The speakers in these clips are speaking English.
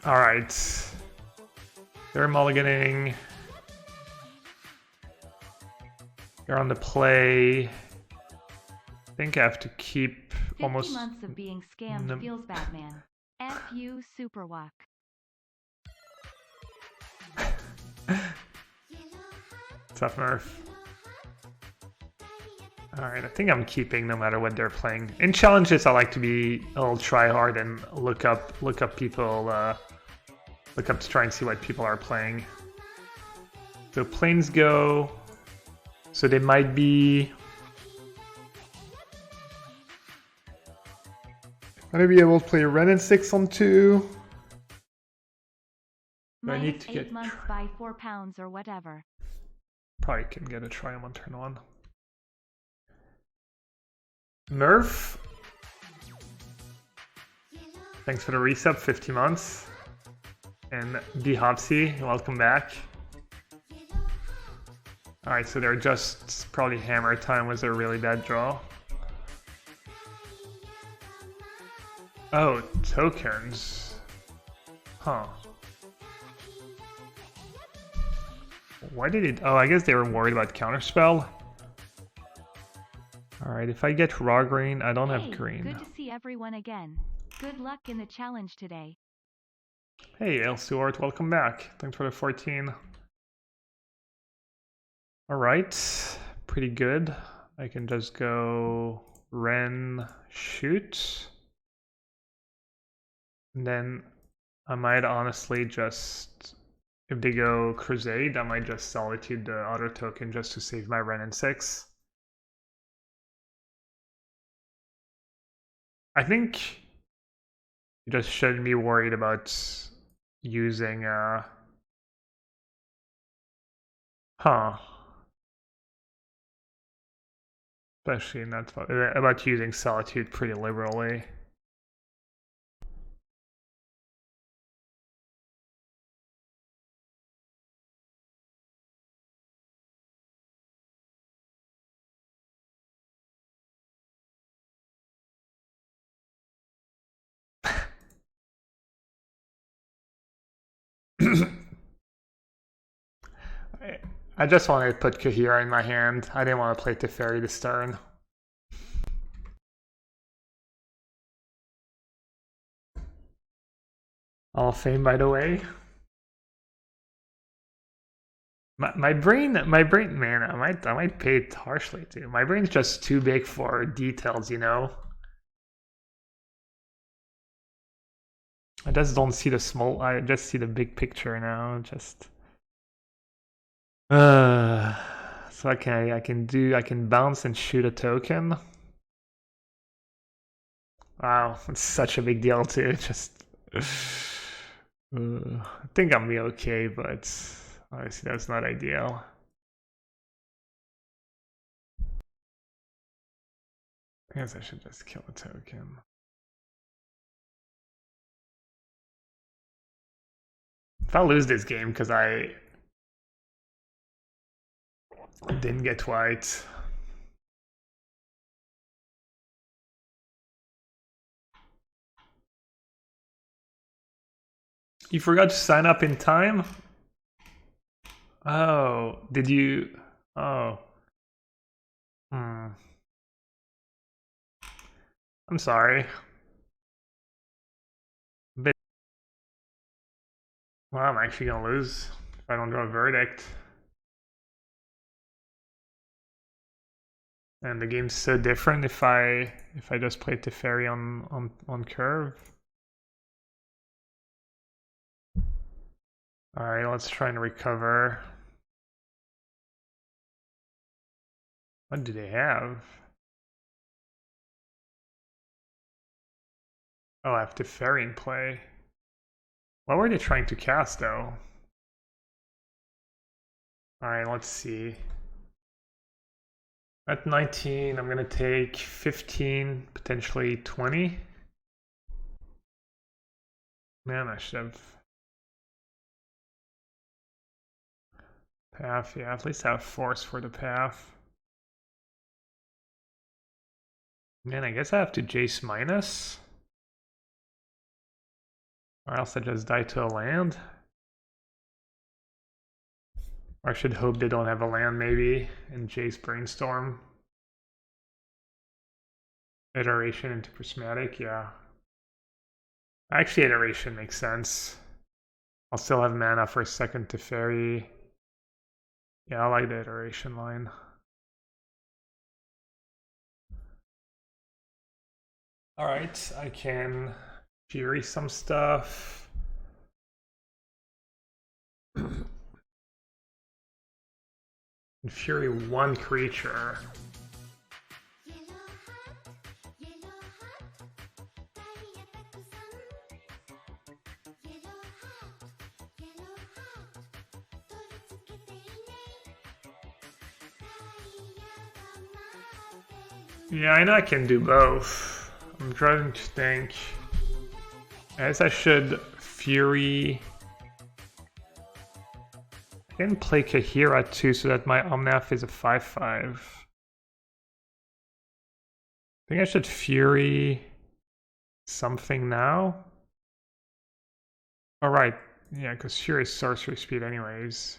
Alright. They're mulliganing. They're on the play. I think I have to keep 50 almost... months of being scammed feels bad, man. F you, super walk. Tough Murph. Alright, I think I'm keeping no matter what they're playing. In challenges, I like to be a little try hard and look up people, look up to try and see what people are playing. So planes go. So they might be... Gonna be able to play Ren and 6 on 2. I need to get... months by £4 or whatever. Probably can get a Triumph on turn 1. Murph. Thanks for the resub, 50 months. And B Hopsy, welcome back. Alright, so they're just probably Hammer Time was a really bad draw. Oh, tokens. Huh. Why did it... Oh, I guess they were worried about Counterspell. Alright, if I get raw green, I don't have green. Good to see everyone again. Good luck in the challenge today. Hey, Elsuart, welcome back. Thanks for the 14. Alright, pretty good. I can just go Ren, shoot. And then I might honestly just, if they go Crusade, I might just Solitude the other token just to save my Ren and 6. I think you just shouldn't be worried about using especially not about using Solitude pretty liberally. I just wanted to put Kahira in my hand. I didn't want to play Teferi this turn. All of Fame, by the way. My brain, man, I might pay it harshly too. My brain's just too big for details, you know. I just don't see the small. I just see the big picture now. Just. So I can bounce and shoot a token. Wow, it's such a big deal too. Just. I think I'm be okay, but obviously that's not ideal. I guess I should just kill a token. If I lose this game because I didn't get white. You forgot to sign up in time? Oh, did you? Oh. I'm sorry. Well, I'm actually gonna lose if I don't draw a verdict. And the game's so different if I just play Teferi on curve. Alright, let's try and recover. What do they have? Oh, I have Teferi in play. What were they trying to cast though? Alright, let's see. At 19, I'm gonna take 15, potentially 20. Man, I should have path, yeah, at least have force for the path. Man, I guess I have to Jace minus. Or else I just die to a land. Or I should hope they don't have a land maybe in Jay's Brainstorm. Iteration into Prismatic, yeah. Actually, iteration makes sense. I'll still have mana for a second to fairy. Yeah, I like the iteration line. Alright, I can fury some stuff. And fury one creature. Yeah, I know I can do both. I'm trying to think. I guess I should fury. I can play Kahira too, so that my Omnath is a 5/5. I think I should fury something now. Alright, yeah, because fury is sorcery speed anyways.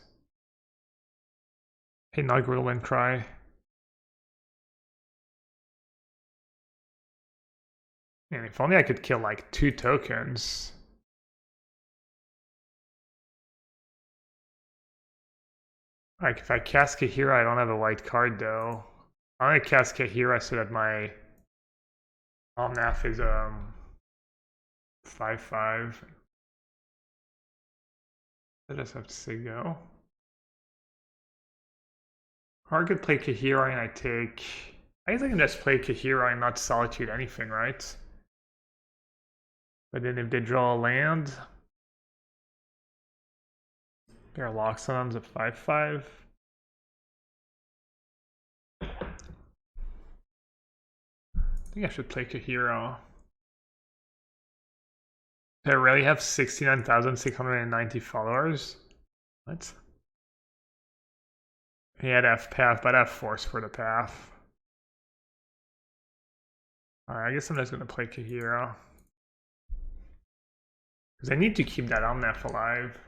Hey, not Whirlwind Cry. Man, if only I could kill like 2 tokens. Like if I cast Kahira, I don't have a white card though. I'm gonna cast Kahira so that my Omnath is 5/5. I just have to say go. Or I could play Kahira and I take. I guess I can just play Kahira and not Solitude anything, right? But then if they draw a land, there are locks on them, a 5/5. I think I should play Kahira. Do I really have 69,690 followers? What? He had F path, but I have force for the path. Alright, I guess I'm just gonna play Kahira. Because I need to keep that Omnath alive.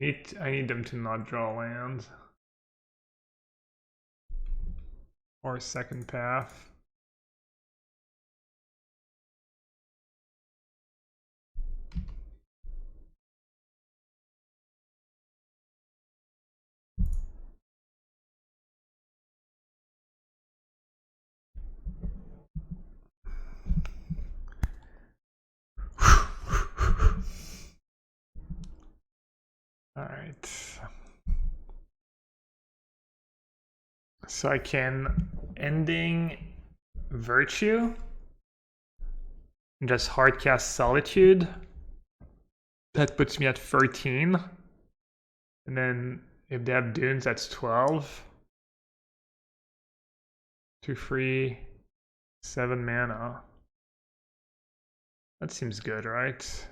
I need them to not draw land. Or a second path. Alright. So I can ending Virtue and just hardcast Solitude. That puts me at 13. And then if they have Dunes, that's 12. 2 free, 7 mana. That seems good, right?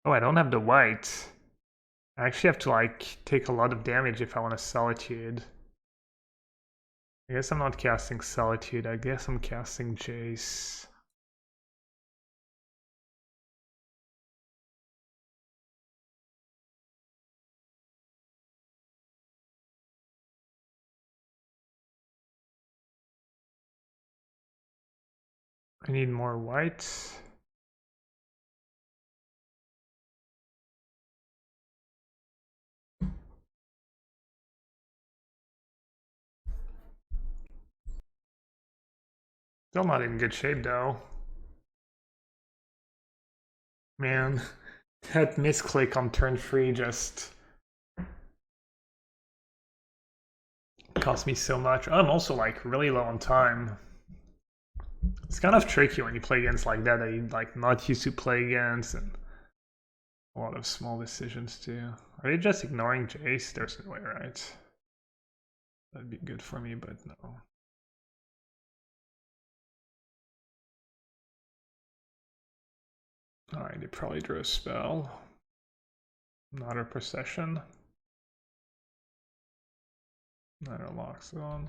Oh, I don't have the white. I actually have to like take a lot of damage if I want to Solitude. I guess I'm not casting Solitude, I guess I'm casting Jace. I need more white. Still not in good shape though. Man, that misclick on turn 3 just cost me so much. I'm also like really low on time. It's kind of tricky when you play against like that you're like not used to play against, and a lot of small decisions too. Are they just ignoring Jace? There's no way, right? That'd be good for me, but no. Alright, they probably drew a spell. Not a procession. Not a lock zone.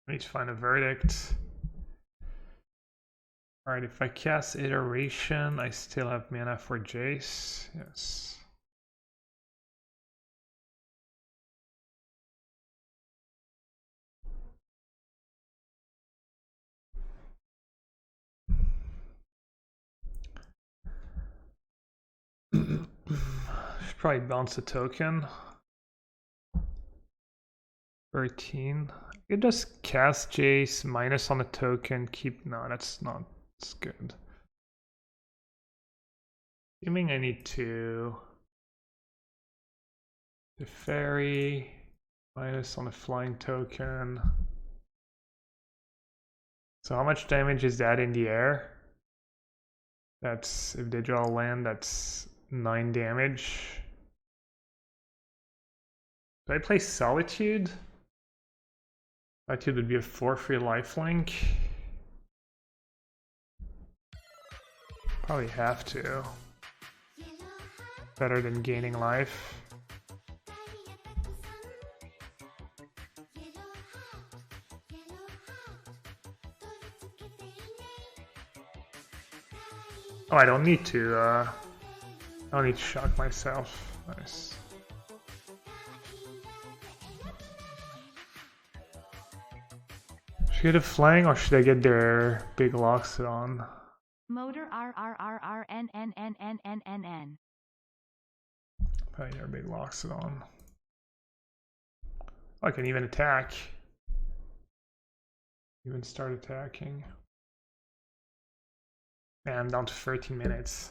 I need to find a verdict. Alright, if I cast Iteration, I still have mana for Jace. Yes. Should probably bounce a token. 13. I could just cast Jace, minus on the token, keep... No, that's not... That's good. Assuming I need to... The fairy, minus on the flying token. So how much damage is that in the air? That's, if they draw land, that's 9 damage. Do I play Solitude? Solitude would be a 4-free lifelink. Probably have to. Better than gaining life. Oh, I don't need to, I don't need to shock myself. Nice. Should I get a flying or should I get their big Loxodon? Motor RRRRNNNNNNN. Probably their big Loxodon. Oh, I can even attack. Even start attacking. Man, I'm down to 13 minutes.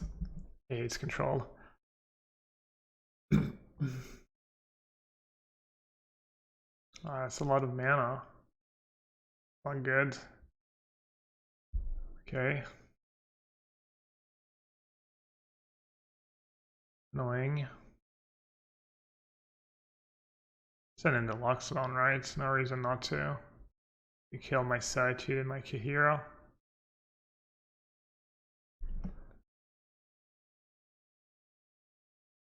Yeah, it's controlled. That's a lot of mana. Not good. Okay. Annoying. Send in the Loxodon, right? No reason not to. You kill my Solitude and my Kahira.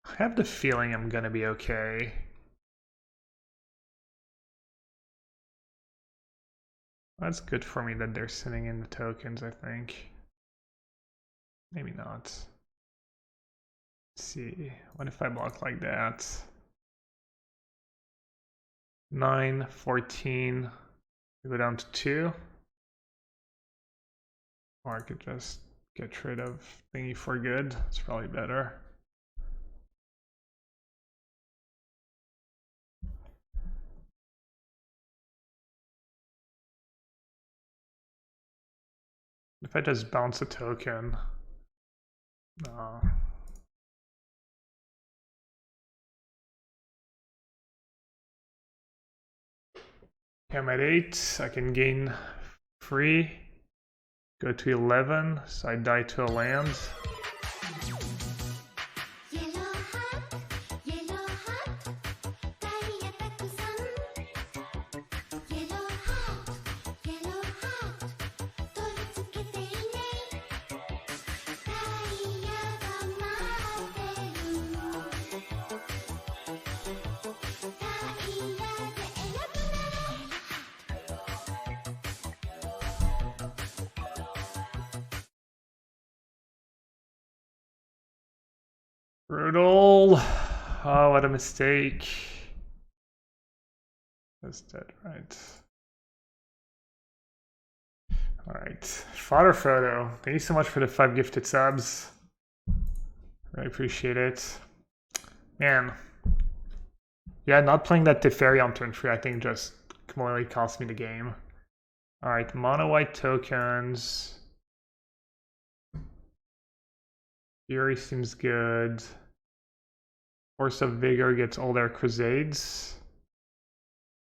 I have the feeling I'm gonna be okay. That's good for me that they're sending in the tokens, I think. Maybe not. Let's see. What if I block like that? 9, 14. We go down to 2. Or I could just get rid of thingy for good. It's probably better. If I just bounce a token, no. Okay, I'm at 8. I can gain 3. Go to 11, so I die to a land. Brutal. Oh, what a mistake. That's dead, right? Alright. Fodder Photo. Thank you so much for the 5 gifted subs. Really appreciate it. Man. Yeah, not playing that Teferi on turn 3, I think just completely cost me the game. Alright, mono white tokens. Fury seems good. Force of Vigor gets all their Crusades.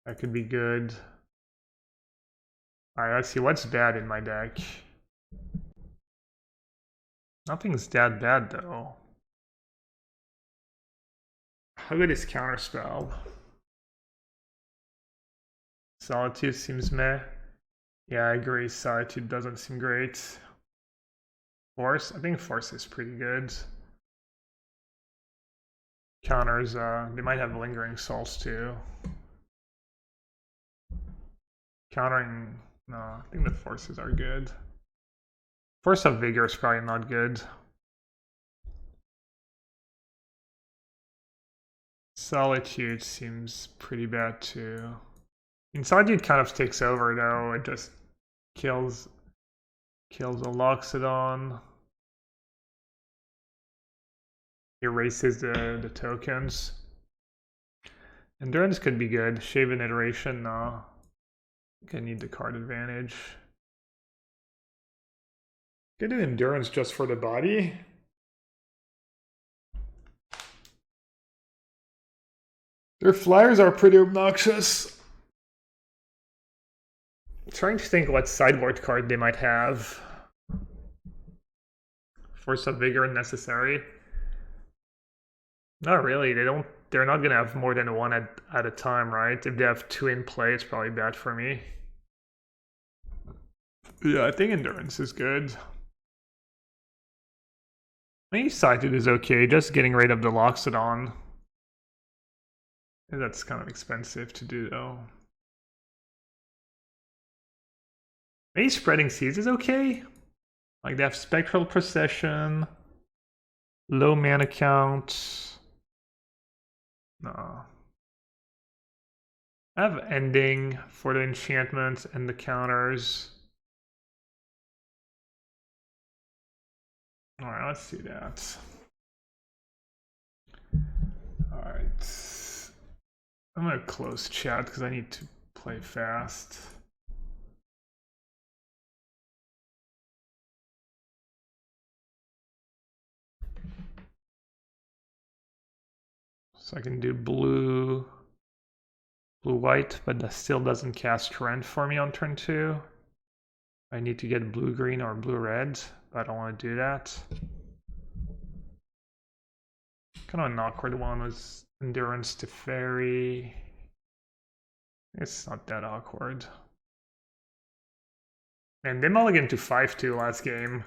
That could be good. Alright, let's see what's bad in my deck. Nothing's that bad though. How good is Counterspell? Solitude seems meh. Yeah, I agree. Solitude doesn't seem great. Force? I think Force is pretty good. Counters, they might have Lingering Souls too. Countering, no, I think the forces are good. Force of Vigor is probably not good. Solitude seems pretty bad too. Solitude kind of takes over though, it just kills a Loxodon. Erases the tokens. Endurance could be good. Shave an iteration, no. I think I need the card advantage. Could do endurance just for the body. Their flyers are pretty obnoxious. I'm trying to think what sideboard card they might have. Force of Vigor necessary. Not really. They're not gonna have more than one at a time, right? If they have two in play, it's probably bad for me. Yeah, I think endurance is good. I think Sided is okay, just getting rid of the Loxodon. That's kind of expensive to do though. Maybe Spreading Seas is okay. Like they have Spectral Procession, low mana count. No. I have Ending for the enchantments and the counters. Alright, let's see that. Alright. I'm gonna close chat because I need to play fast. So I can do blue, white, but that still doesn't cast Rent for me on turn 2. I need to get blue green or blue red, but I don't want to do that. Kind of an awkward one was Endurance to Fairy. It's not that awkward. And they mulliganed to 5-2 last game.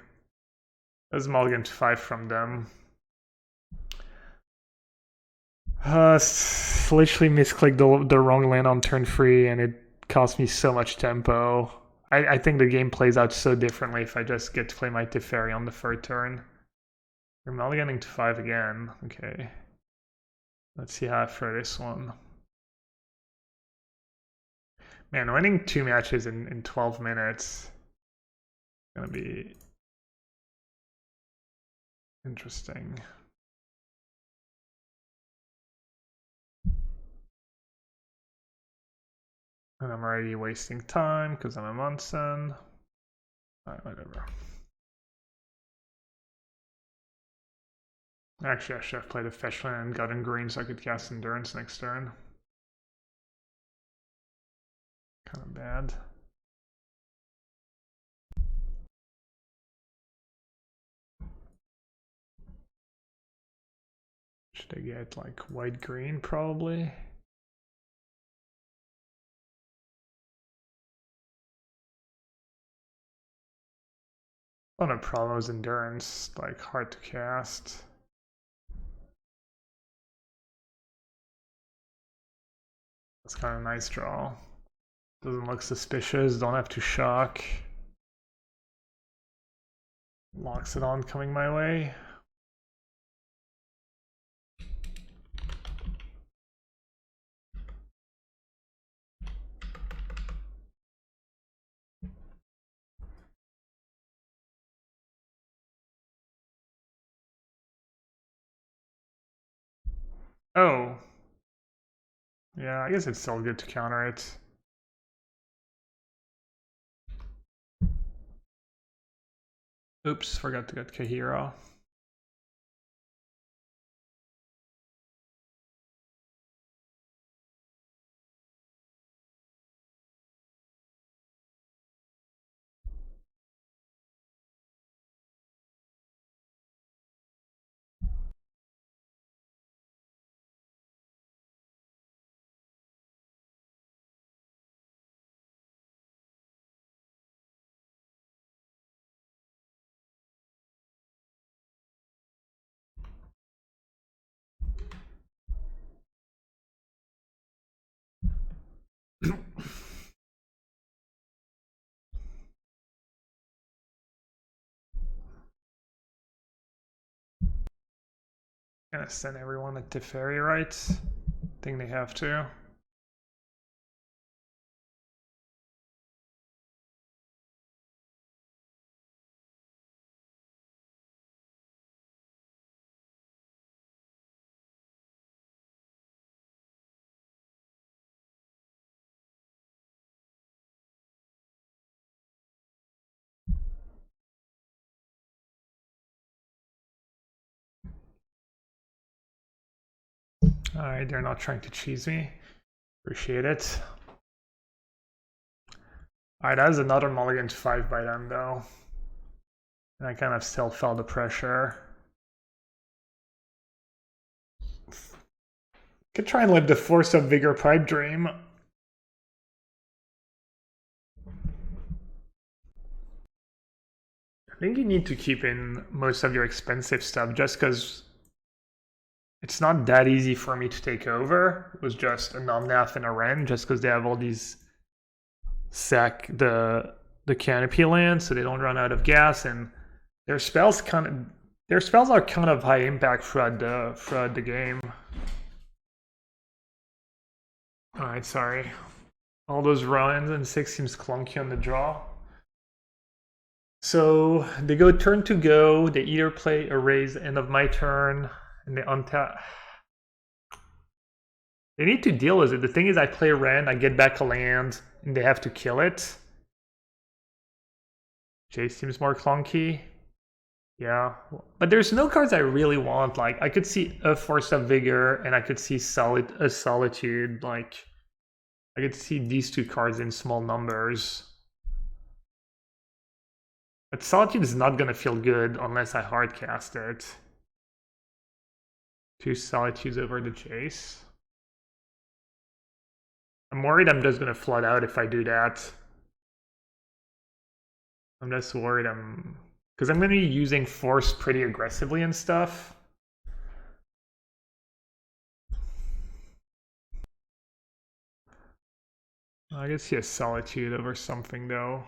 That was mulligan to 5 from them. Literally misclicked the wrong land on turn 3 and it cost me so much tempo. I think the game plays out so differently if I just get to play my Teferi on the third turn. We're mulliganing to 5 again. Okay. Let's see how I throw this one. Man, winning 2 matches in 12 minutes is gonna be interesting. And I'm already wasting time because I'm a Munson. Alright, whatever. Actually, I should have played a fetch land and gotten green so I could cast Endurance next turn. Kind of bad. Should I get like white-green probably? Oh no, problem is Endurance, like hard to cast. That's kind of a nice draw. Doesn't look suspicious, don't have to shock. Loxodon coming my way. Oh. Yeah, I guess it's still good to counter it. Oops, forgot to get Kahira. Gonna send everyone at Teferi, right? Think they have to. Alright, they're not trying to cheese me. Appreciate it. Alright, that was another mulligan to 5 by them though. And I kind of still felt the pressure. Could try and live the Force of Vigor pipe dream. I think you need to keep in most of your expensive stuff just because it's not that easy for me to take over. It was just an Omnath and a Ren just because they have all these sack the canopy land so they don't run out of gas, and their spells are kind of high impact throughout the game. Alright, sorry. All those runs and 6 seems clunky on the draw. So they go turn to go, they either play a raise end of my turn, and they untap. They need to deal with it. The thing is I play Ren, I get back a land, and they have to kill it. Chase seems more clunky. Yeah, but there's no cards I really want. Like, I could see a Force of Vigor, and I could see a Solitude. Like, I could see these two cards in small numbers. But Solitude is not gonna feel good unless I hardcast it. 2 Solitudes over the Chase. I'm worried I'm just gonna flood out if I do that. I'm just worried because I'm gonna be using Force pretty aggressively and stuff. I could see a Solitude over something though.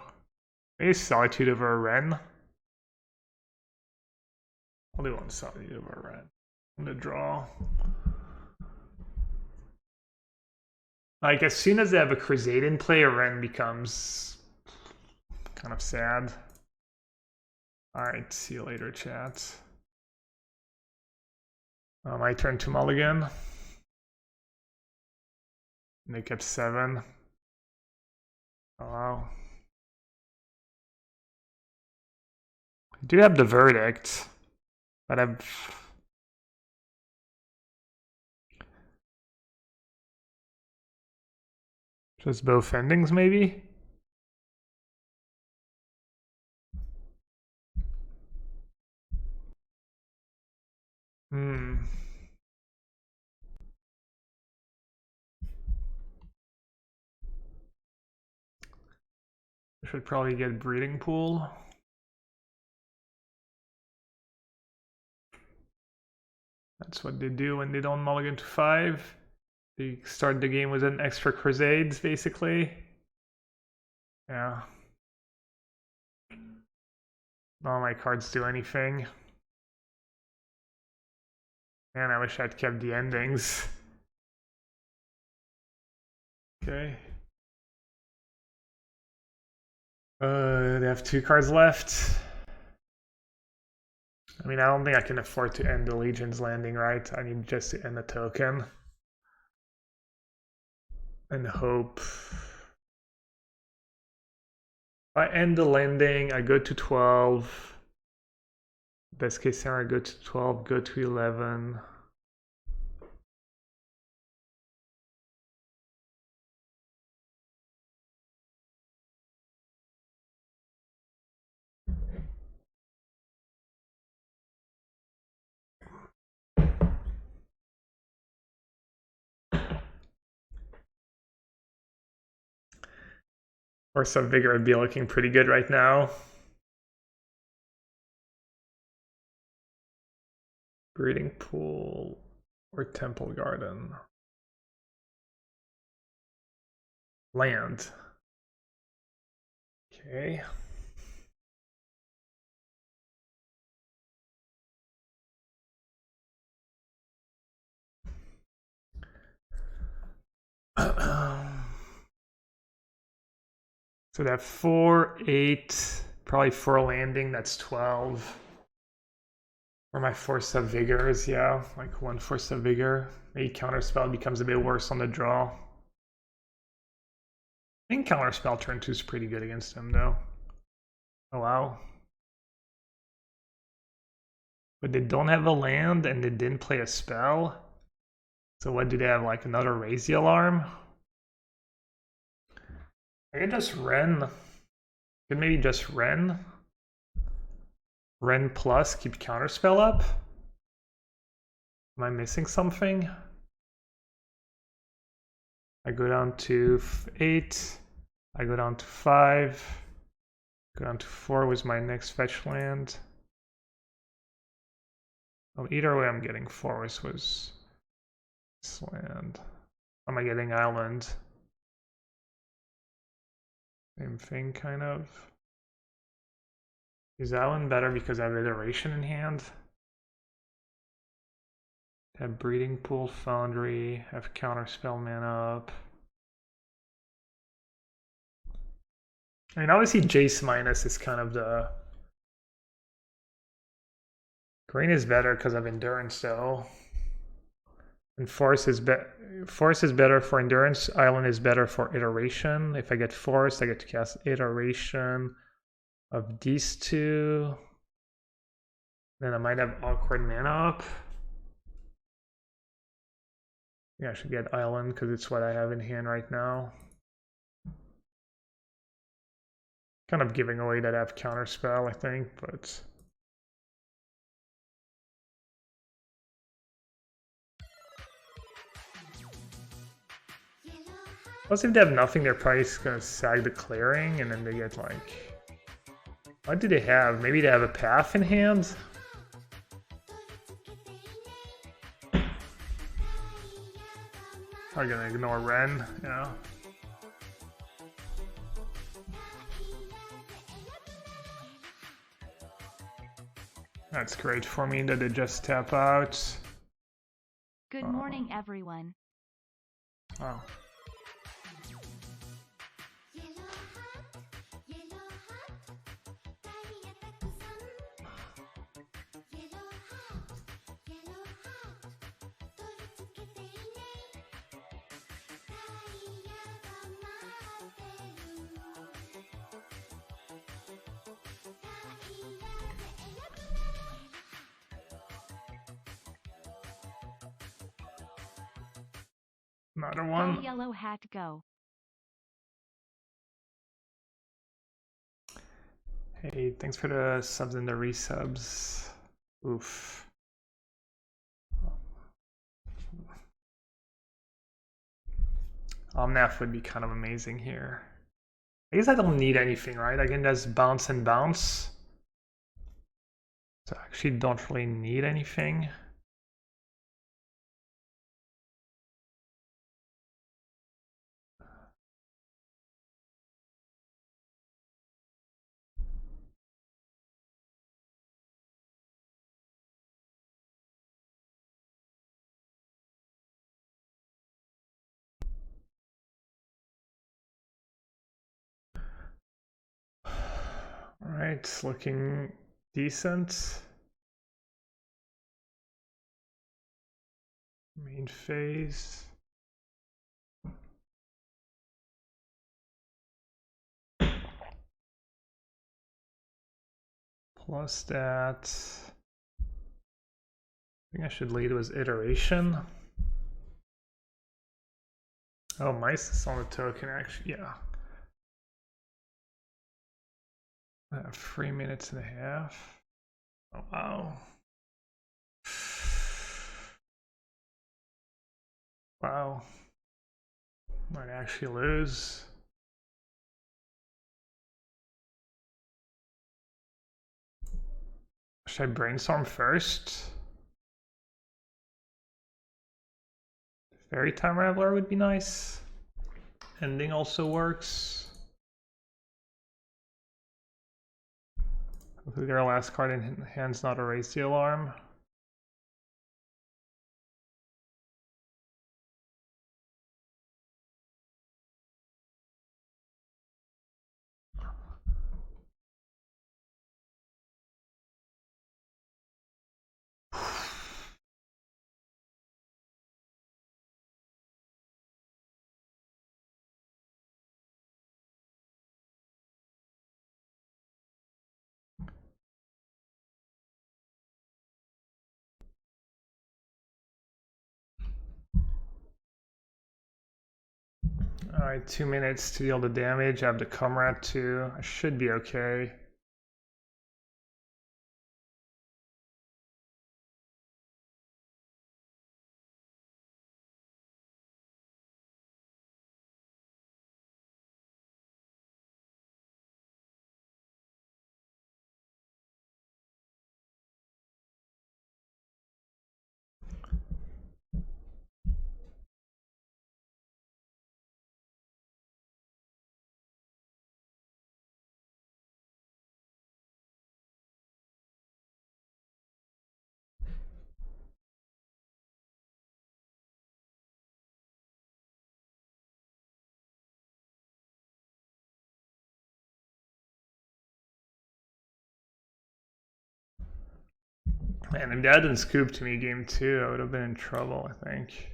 Maybe Solitude over a Ren. I'll do one Solitude over a Ren. I'm gonna draw. Like, as soon as they have a Crusade in play, a Ren becomes kind of sad. Alright, see you later, chat. My turn to mulligan. And they kept 7. Oh, wow. I do have the Verdict, but I've... Just both endings, maybe? I should probably get Breeding Pool. That's what they do when they don't mulligan to 5. They start the game with an extra Crusades, basically. Yeah. None of my cards do anything. Man, I wish I'd kept the endings. Okay. They have 2 cards left. I mean, I don't think I can afford to end the Legion's Landing, right? I need just to end the token. And hope. If I end the landing, I go to 12. Best case scenario, I go to 12, go to 11. Or some Vigor would be looking pretty good right now. Breeding Pool or Temple Garden. Land. Okay. So that 4, 8, probably 4 landing, that's 12. Or my Force of Vigor is, yeah, like 1 Force of Vigor. Maybe Counterspell becomes a bit worse on the draw. I think Counterspell turn 2 is pretty good against him, though. Oh, wow. But they don't have a land, and they didn't play a spell. So what do they have, like another Raise the Alarm? I could just Ren. Could maybe just Ren. Ren plus, keep Counterspell up. Am I missing something? I go down to 8. I go down to 5. Go down to 4 was my next fetch land. Well, either way, I'm getting forest was this land. Am I getting island? Same thing, kind of. Is island better because I have iteration in hand? Have breeding pool, foundry, have counterspell mana up. I mean, obviously Jace minus is kind of the... Green is better because of endurance, though. And force is better for endurance. Island is better for iteration. If I get force, I get to cast iteration of these two. Then I might have awkward mana up. Yeah, I should get island because it's what I have in hand right now. Kind of giving away that I have counterspell, I think, but... Plus, if they have nothing, they're probably just gonna sag the clearing, and then they get like... What do they have? Maybe they have a path in hand? I'm gonna ignore Ren, yeah. That's great for me that they just tap out. Good morning, everyone. Oh. Another one. Go yellow hat, go. Hey, thanks for the subs and the resubs. Oof. Omnath would be kind of amazing here. I guess I don't need anything, right? I can just bounce and bounce. So I actually don't really need anything. All right, it's looking decent. Main phase. Plus that. I think I should lead with iteration. Oh, mice is on the token, actually, yeah. I have 3 minutes and a half. Oh, wow. Wow. Might actually lose. Should I brainstorm first? Fairy Time Raveler would be nice. Ending also works. Hopefully their last card in hand's not a Raise the Alarm. Alright, 2 minutes to deal the damage. I have the comrade too. I should be okay. Man, if that hadn't scooped me game 2, I would have been in trouble, I think.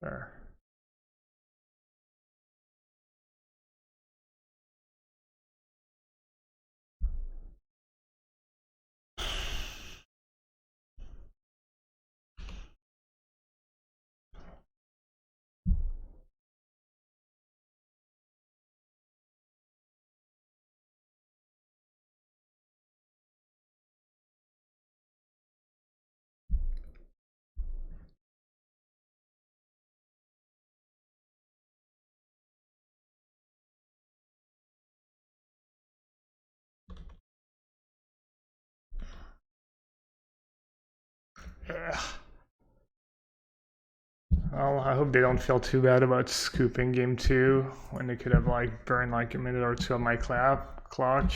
There. Yeah. Well, I hope they don't feel too bad about scooping game 2 when they could have like burned like a minute or two on my clock. I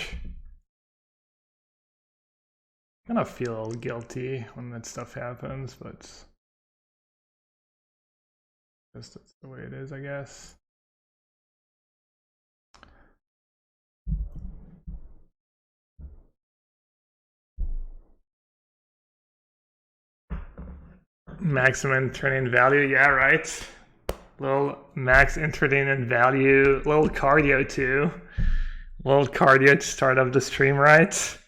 kind of feel a little guilty when that stuff happens, but that's the way it is, I guess. Maximum turn-in value, yeah, right. Little max entertainment value, little cardio too. Little cardio to start off the stream, right?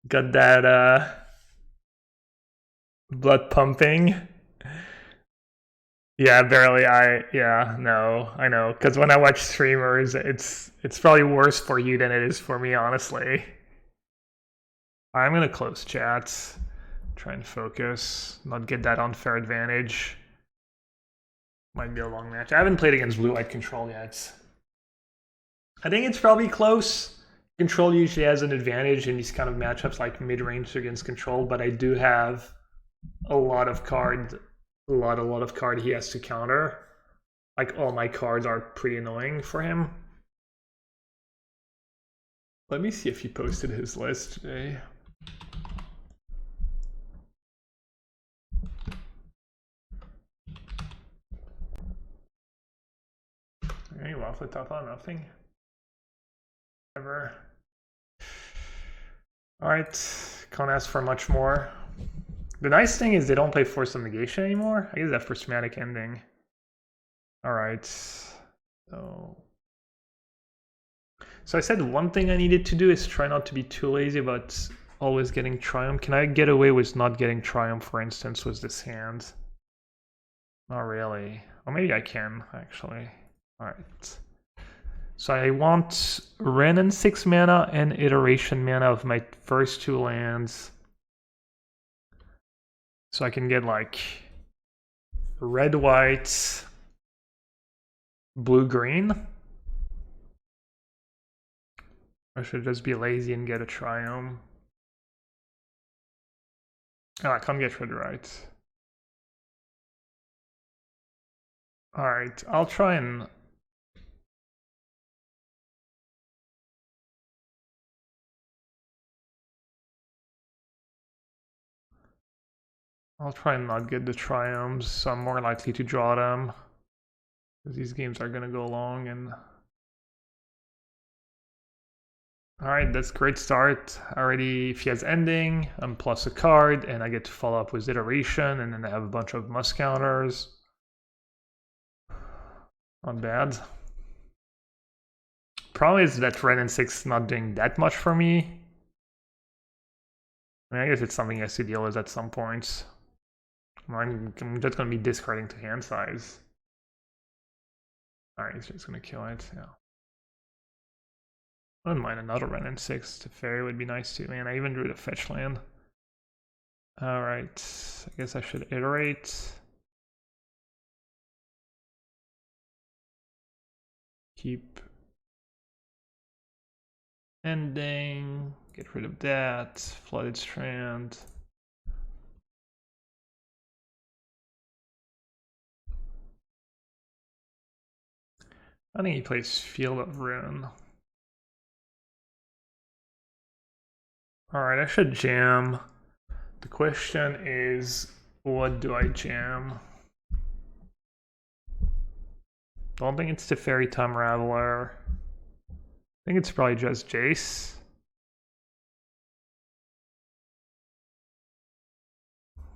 Got that blood pumping. Yeah, barely. No, I know. Because when I watch streamers, it's probably worse for you than it is for me, honestly. I'm gonna close chat. Try and focus, not get that unfair advantage. Might be a long match. I haven't played against blue-white control yet. I think it's probably close. Control usually has an advantage in these kind of matchups, like mid-range against control, but I do have a lot of card he has to counter. Like all my cards are pretty annoying for him. Let me see if he posted his list today. Any waffle top on nothing. Ever. Alright, can't ask for much more. The nice thing is they don't play Force of Negation anymore. I guess that for Somatic Ending. Alright. So I said one thing I needed to do is try not to be too lazy about always getting Triumph. Can I get away with not getting Triumph, for instance, with this hand? Not really. Or maybe I can, actually. Alright. So I want Ren and 6 mana and Iteration mana of my first 2 lands. So I can get like red, white, blue, green. I should just be lazy and get a Triumph. Oh, I can't get red, right. Alright, I'll try and... I'll try and not get the Triumphs, so I'm more likely to draw them. Because these games are gonna go long and... Alright, that's a great start. Already, if he has ending, I'm plus a card, and I get to follow up with iteration, and then I have a bunch of must counters. Not bad. Problem is that Ren and 6 not doing that much for me. I mean, I guess it's something he has to deal with at some points. I'm just gonna be discarding to hand size. Alright, he's just gonna kill it, yeah. I wouldn't mind another Ren and 6. Teferi would be nice too, man. I even drew the fetch land. Alright, I guess I should iterate. Keep ending. Get rid of that. Flooded Strand. I think he plays Field of Ruin. Alright, I should jam. The question is, what do I jam? Don't think it's the Fairy Time Raveler. I think it's probably just Jace.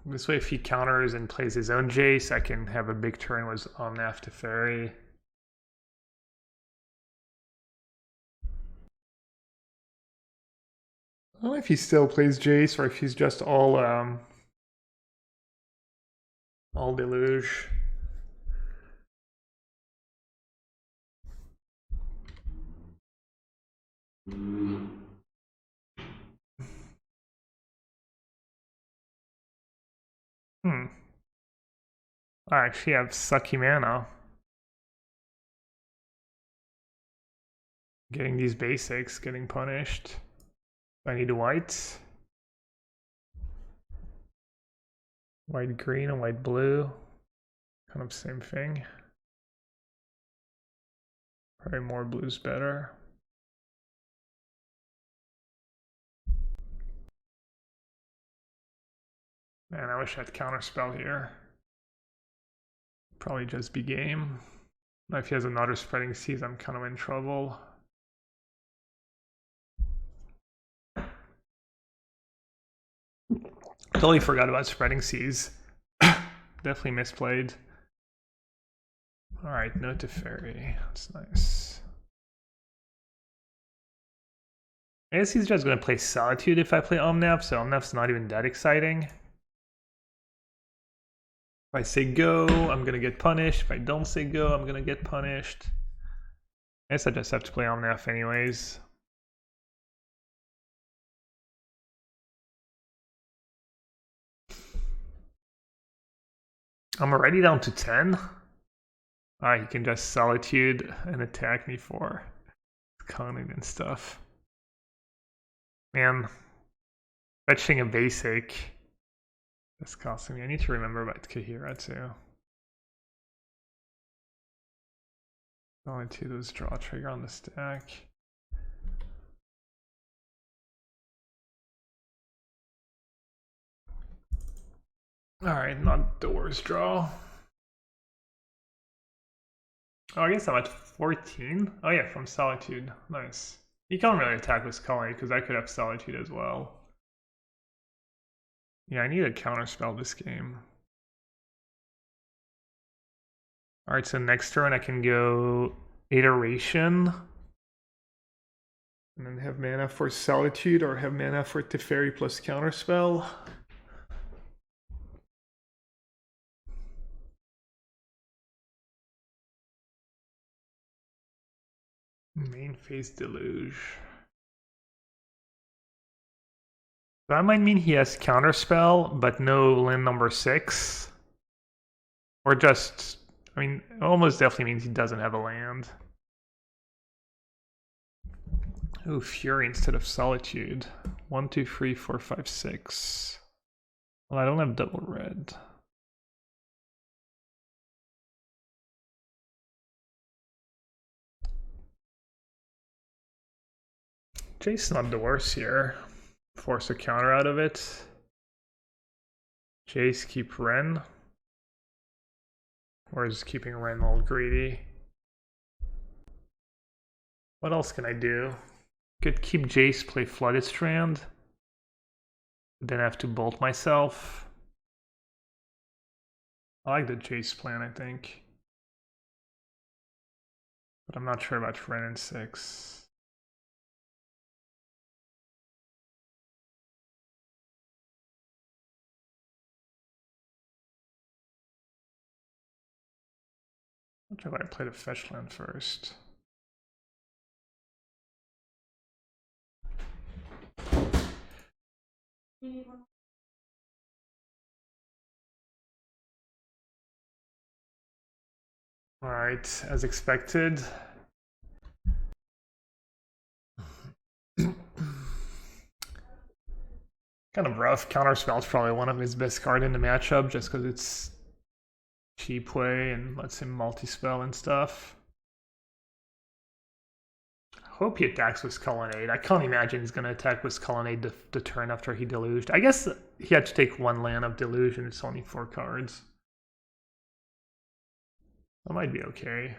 This way, if he counters and plays his own Jace, I can have a big turn with Omnath to Fairy. I don't know if he still plays Jace or if he's just all Deluge. I actually have sucky mana. Getting these basics, getting punished. I need white. White green and white blue. Kind of same thing. Probably more blue's better. Man, I wish I had counterspell here. Probably just be game. Now if he has another spreading seas, I'm kind of in trouble. Totally forgot about spreading seas. Definitely misplayed. Alright, no Teferi. That's nice. I guess he's just going to play Solitude if I play Omnath, so Omnath's not even that exciting. If I say go, I'm going to get punished. If I don't say go, I'm going to get punished. I guess I just have to play Omnath anyways. I'm already down to 10. Alright, he can just Solitude and attack me for conning and stuff. Man, fetching a basic is costing me. I need to remember about Kahira too. Solitude was draw trigger on the stack. Alright, not the worst draw. Oh, I guess I'm at 14. Oh yeah, from Solitude. Nice. You can't really attack with Scully because I could have Solitude as well. Yeah, I need a counterspell this game. Alright, so next turn I can go Iteration. And then have mana for Solitude or have mana for Teferi plus counterspell. Main phase Deluge. That might mean he has counterspell, but no land number 6. Or just, I mean, it almost definitely means he doesn't have a land. Ooh, Fury instead of Solitude. 1, 2, 3, 4, 5, 6. Well, I don't have double red. Jace's not the worst here. Force a counter out of it. Jace keep Ren. Or is keeping Ren all greedy? What else can I do? Could keep Jace, play Flooded Strand. Then have to bolt myself. I like the Jace plan, I think. But I'm not sure about Ren and 6. I'll try to play the fetch land first. Alright, as expected. Kind of rough. Counterspell's probably one of his best cards in the matchup just because it's cheap way and lets him multi-spell and stuff. I hope he attacks with Colonnade. I can't imagine he's going to attack with Colonnade the turn after he deluged. I guess he had to take one land of deluge and it's only 4 cards. That might be okay.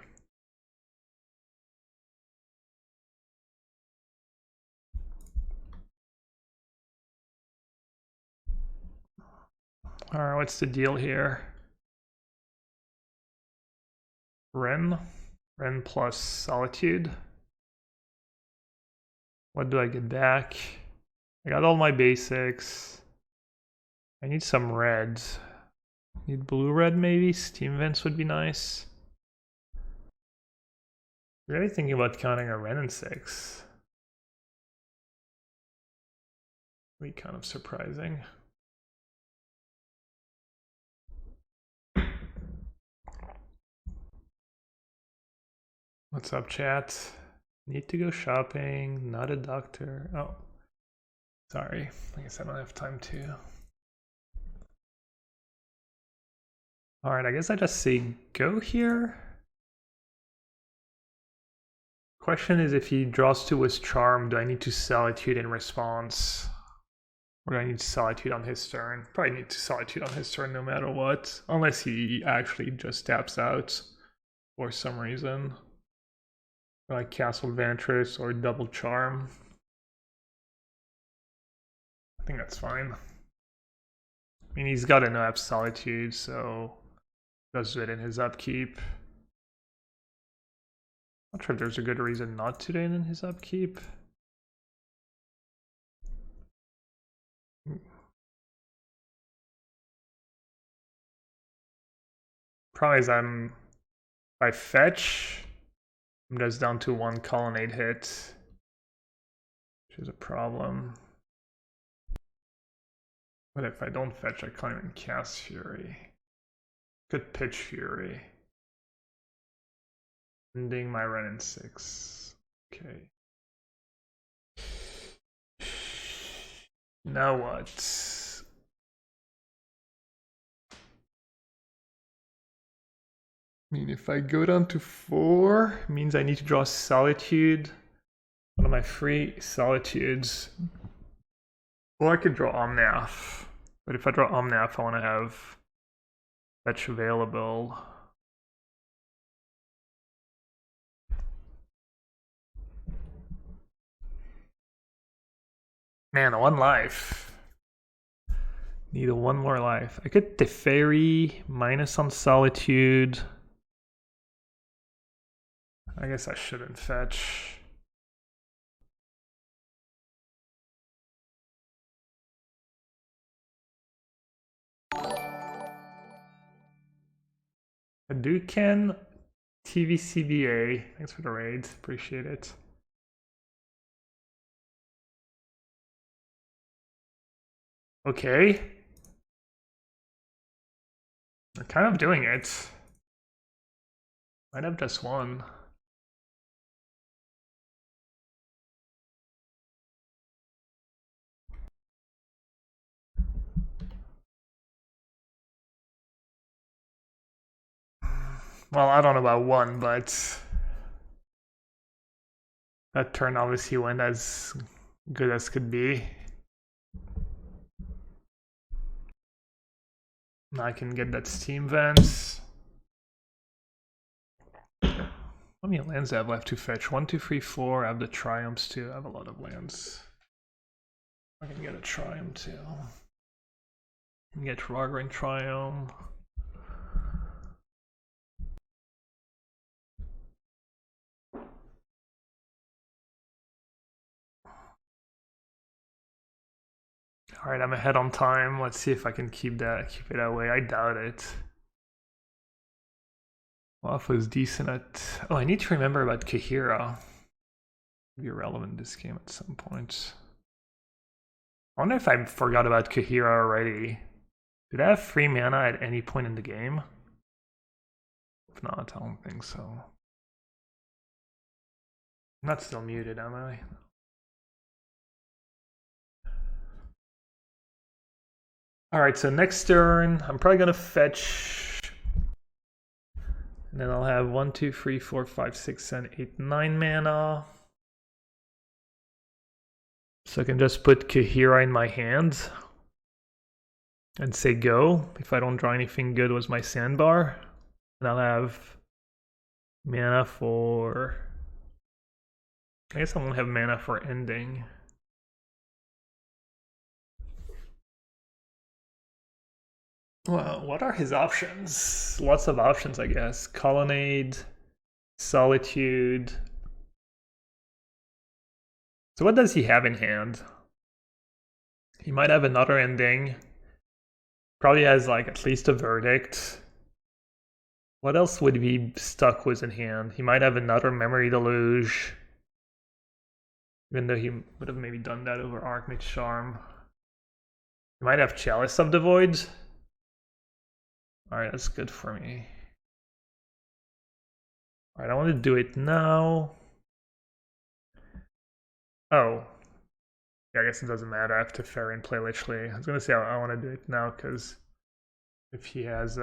Alright, what's the deal here? Ren plus Solitude. What do I get back? I got all my basics. I need some reds. Need blue-red maybe? Steam Vents would be nice. Really thinking about counting a Ren and 6. Be kind of surprising. What's up, chat? Need to go shopping, not a doctor. Oh, sorry. I guess I don't have time to. Alright, I guess I just say go here. Question is, if he draws 2 with Charm, do I need to Solitude in response? Or do I need to Solitude on his turn? Probably need to Solitude on his turn no matter what. Unless he actually just taps out for some reason. Like Castle Vantress or Double Charm. I think that's fine. I mean, he's got enough Solitude, so does it in his upkeep. Not sure if there's a good reason not to do it in his upkeep. Problem is if I fetch, I'm just down to 1 Colonnade hit, which is a problem. But if I don't fetch, I can't even cast Fury. Could pitch Fury. Ending my Ren in 6. Okay. Now what? I mean, if I go down to 4, it means I need to draw Solitude. One of my free Solitudes. Or I could draw Omnath. But if I draw Omnath, I want to have fetch available. Man, 1 life. Need a 1 more life. I could Teferi minus on Solitude. I guess I shouldn't fetch. Hadouken, TVCBA. Thanks for the raid. Appreciate it. Okay. We're kind of doing it. Might have just won. Well, I don't know about 1, but that turn obviously went as good as could be. Now I can get that Steam Vents. How many lands do I have left to fetch? 1, 2, 3, 4. I have the Triumphs too. I have a lot of lands. I can get a Triumph too. I can get Rogren Triumph. Alright, I'm ahead on time. Let's see if I can keep it that way. I doubt it. Waff was decent at... Oh, I need to remember about Kahira. Be relevant in this game at some point. I wonder if I forgot about Kahira already. Did I have free mana at any point in the game? If not, I don't think so. I'm not still muted, am I? Alright, so next turn, I'm probably gonna fetch. And then I'll have 1, 2, 3, 4, 5, 6, 7, 8, 9 mana. So I can just put Kahira in my hand and say go. If I don't draw anything good with my sandbar. And I'll have mana for... I guess I won't have mana for ending. Well, what are his options? Lots of options, I guess. Colonnade, Solitude. So what does he have in hand? He might have another ending. Probably has like at least a Verdict. What else would be stuck with in hand? He might have another Memory Deluge. Even though he would have maybe done that over Archmage Charm. He might have Chalice of the Void. Alright, that's good for me. Alright, I want to do it now. Oh. Yeah, I guess it doesn't matter. I have to Teferi and play Lichley. I was gonna say I want to do it now because if he has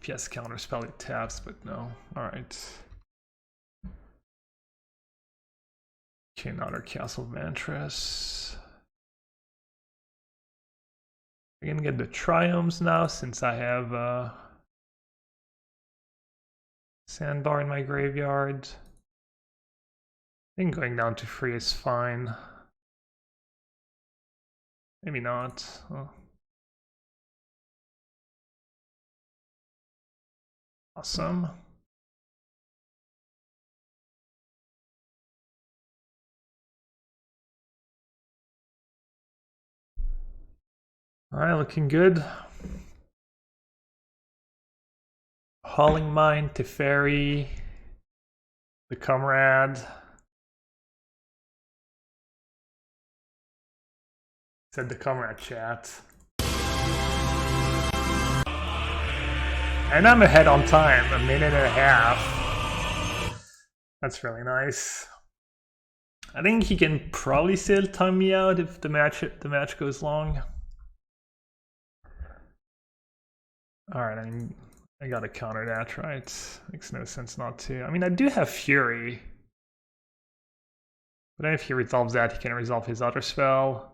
counterspell it taps, but no. Alright. Okay, another Castle of Ventress. I can get the Triumphs now since I have Sandbar in my graveyard. I think going down to 3 is fine. Maybe not. Oh. Awesome. Alright, looking good. Hauling Mine, Teferi, the Comrade. Said the Comrade chat. And I'm ahead on time, 1.5 minutes. That's really nice. I think he can probably still time me out if the match goes long. Alright, I gotta counter that, right? Makes no sense not to. I mean, I do have Fury. But then if he resolves that, he can resolve his other spell.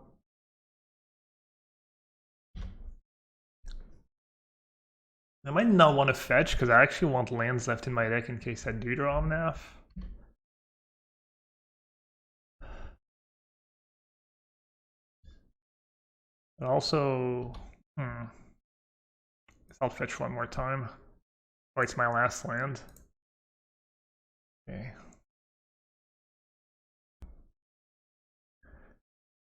I might not want to fetch, because I actually want lands left in my deck in case I do draw Omnath. But also... I'll fetch one more time. Or it's my last land. Okay.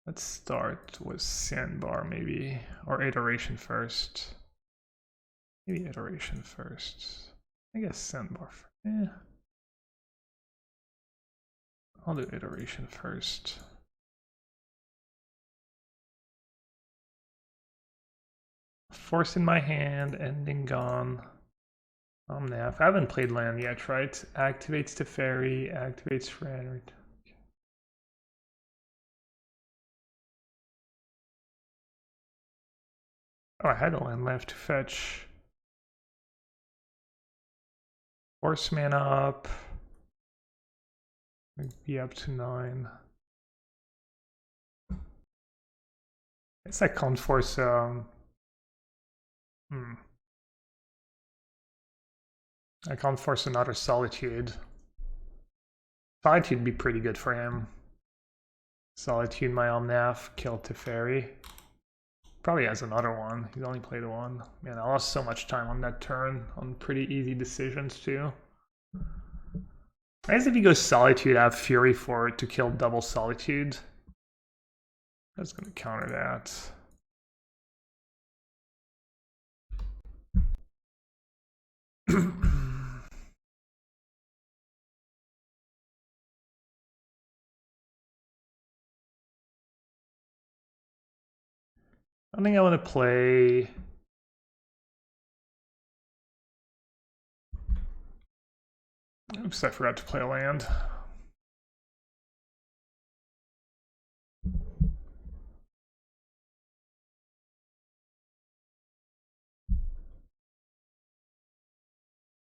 Let's start with Sandbar maybe. Or Iteration first. Maybe Iteration first. I guess Sandbar first. Yeah. I'll do Iteration first. Force in my hand, ending gone. Omnath. I haven't played land yet, right? Activates Teferi, activates Shredder. Oh, I had a land left to fetch. Force mana up. Be up to 9. I guess I can't force I can't force another Solitude. Solitude would be pretty good for him. Solitude my Omnath, kill Teferi. Probably has another one. He's only played one. Man, I lost so much time on that turn on pretty easy decisions too. I guess if he goes Solitude, I have Fury for it to kill double Solitude. That's gonna counter that. I think I want to play. Oops, I forgot to play a land.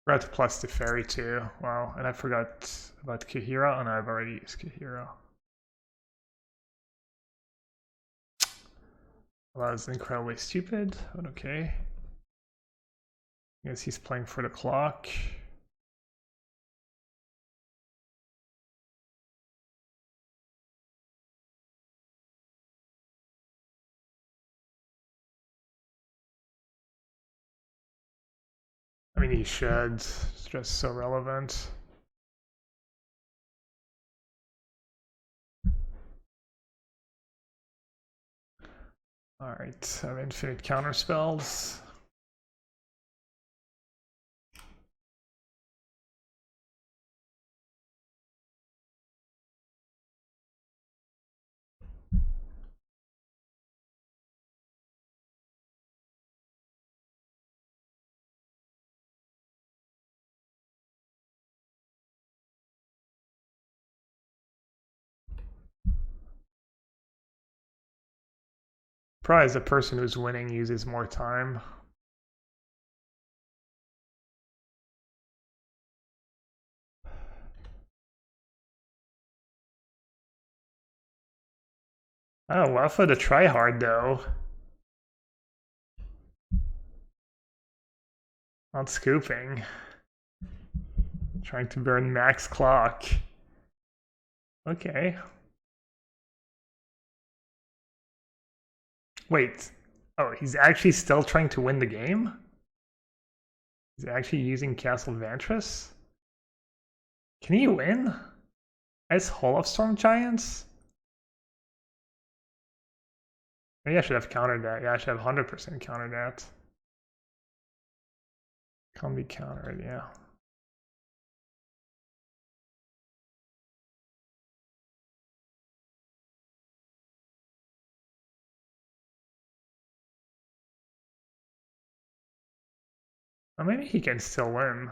Forgot to plus the fairy too. Wow, and I forgot about Kahira, and I've already used Kahira. Well, that was incredibly stupid, but okay. I guess he's playing for the clock. I mean, he should. It's just so relevant. Alright, I have infinite counter spells. Probably the person who's winning uses more time. Oh, Wafa to try hard though. Not scooping. Trying to burn max clock. Okay. Wait. Oh, he's actually still trying to win the game? He's actually using Castle Vantress? Can he win? As Hall of Storm Giants? Maybe I should have countered that. Yeah, I should have 100% countered that. Can't be countered, yeah. Or maybe he can still win.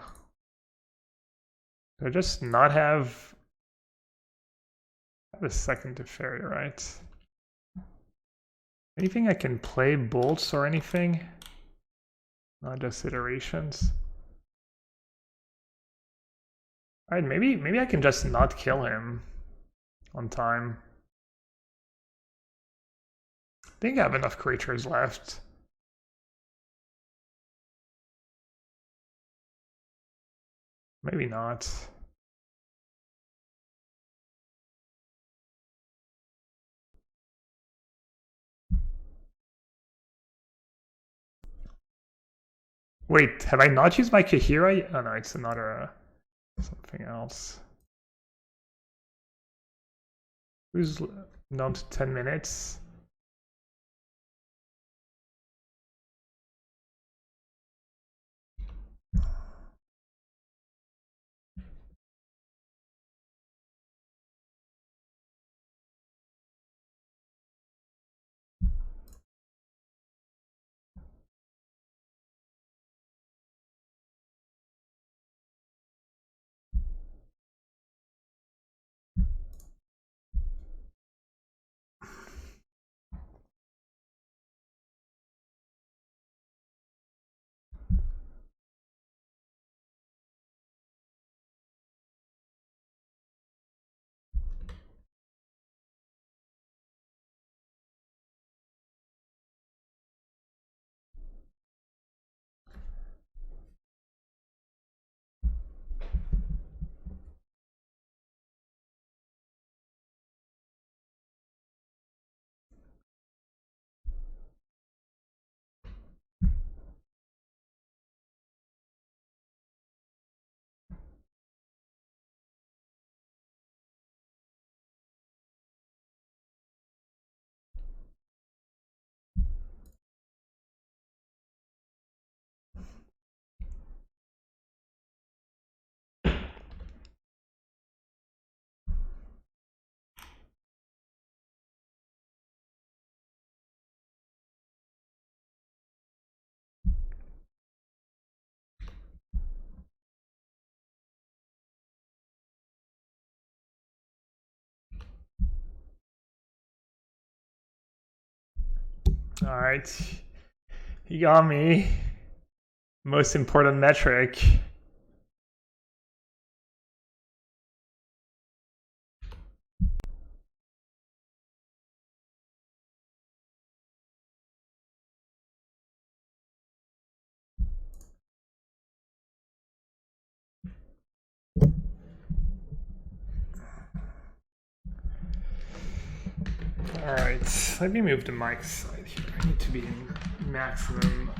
So just not have the second to fairy, right? Anything I can play bolts or anything? Not just iterations. Alright, maybe I can just not kill him on time. I think I have enough creatures left. Maybe not. Wait, have I not used my Kahira? Oh no, it's another something else. Who's down to 10 minutes? Alright. He got me. Most important metric. Alright, let me move the mic side here. I need to be in maximum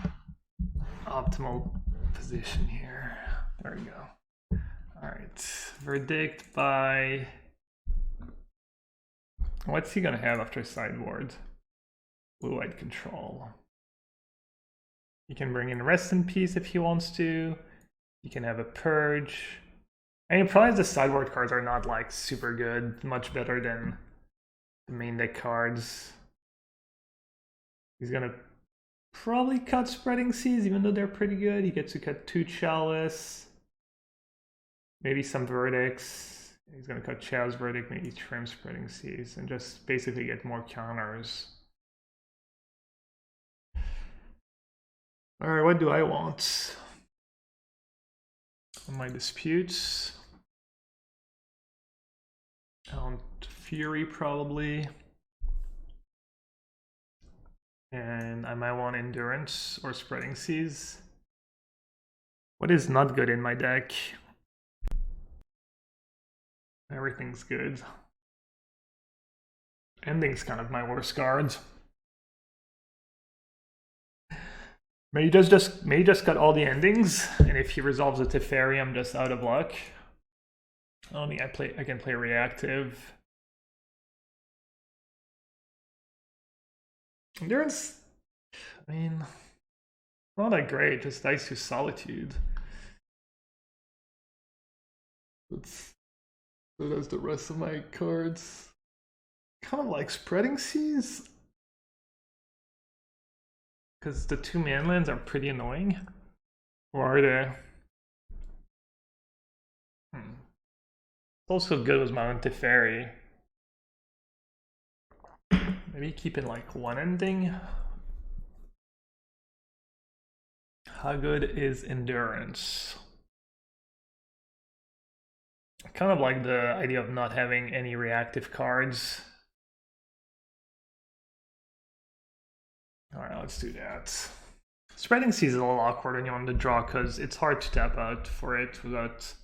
optimal position here. There we go. Alright, verdict by... What's he gonna have after sideboard? Blue-white control. He can bring in Rest in Peace if he wants to. He can have a Purge. I mean, probably the sideboard cards are not like super good, much better than the main deck cards. He's gonna probably cut Spreading Seas, even though they're pretty good. He gets to cut 2 Chalice, maybe some Verdicts. He's gonna cut Chalice, Verdict, maybe trim Spreading Seas, and just basically get more counters. Alright, what do I want? On my disputes. I want Fury probably. And I might want Endurance or Spreading Seas. What is not good in my deck? Everything's good. Ending's kind of my worst card. May just cut all the endings, and if he resolves a Teferi, I'm just out of luck. I don't think I can play reactive. Endurance, I mean, not that great, just dice to Solitude. So does the rest of my cards. Kind of like Spreading Seas. Because the 2 manlands are pretty annoying. Or are they? Also good was Mount Teferi. Maybe keep in like 1 ending. How good is Endurance? I kind of like the idea of not having any reactive cards. Alright, let's do that. Spreading Seas is a little awkward when you want to draw because it's hard to tap out for it without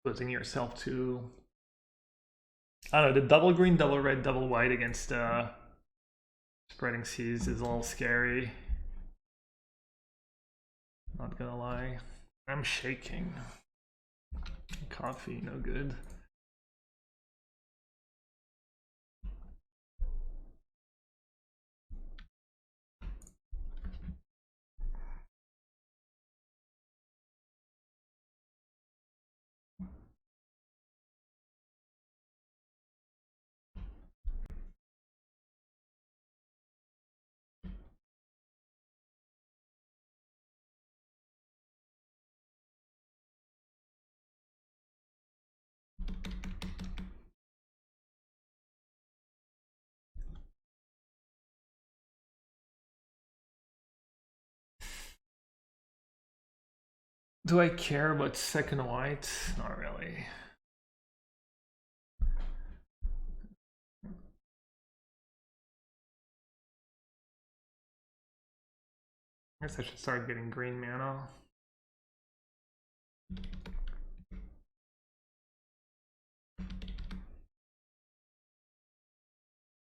putting yourself to... I don't know, the double green, double red, double white against Spreading Seas is a little scary. Not gonna lie. I'm shaking. Coffee, no good. Do I care about second white? Not really. I guess I should start getting green mana.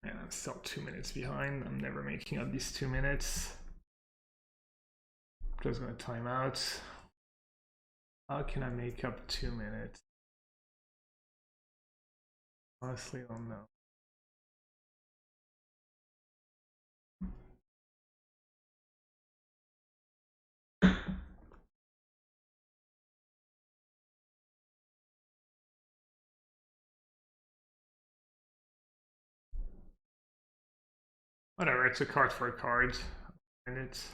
Man, I'm still 2 minutes behind. I'm never making up these 2 minutes. I'm just gonna time out. How can I make up 2 minutes? Honestly, I don't know. Whatever, it's a card for a card. And it's...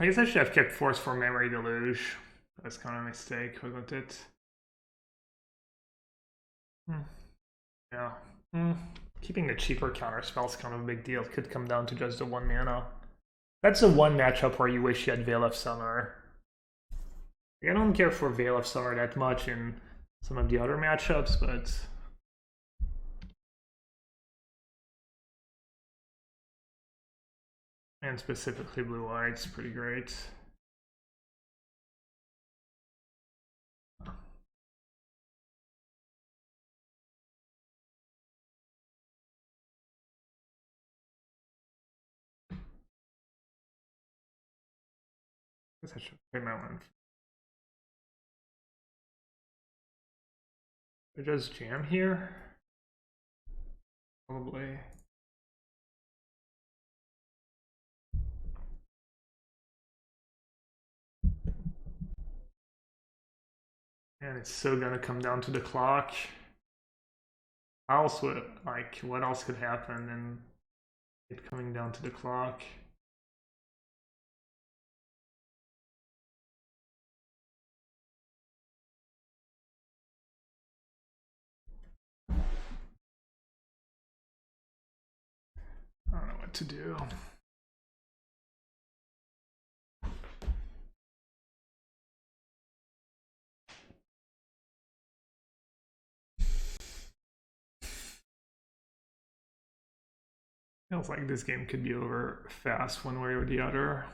I guess I should have kept Force for Memory Deluge. That's kind of a mistake, wasn't it? Yeah. Keeping the cheaper counter spell is kind of a big deal. It could come down to just the 1 mana. That's the one matchup where you wish you had Veil of Summer. I don't care for Veil of Summer that much in some of the other matchups, but and specifically blue-white's pretty great. I guess I should play my one. I just jam here? Probably. And it's so gonna come down to the clock. How else would, like, what else could happen than it coming down to the clock? I don't know what to do. Feels like this game could be over fast one way or the other.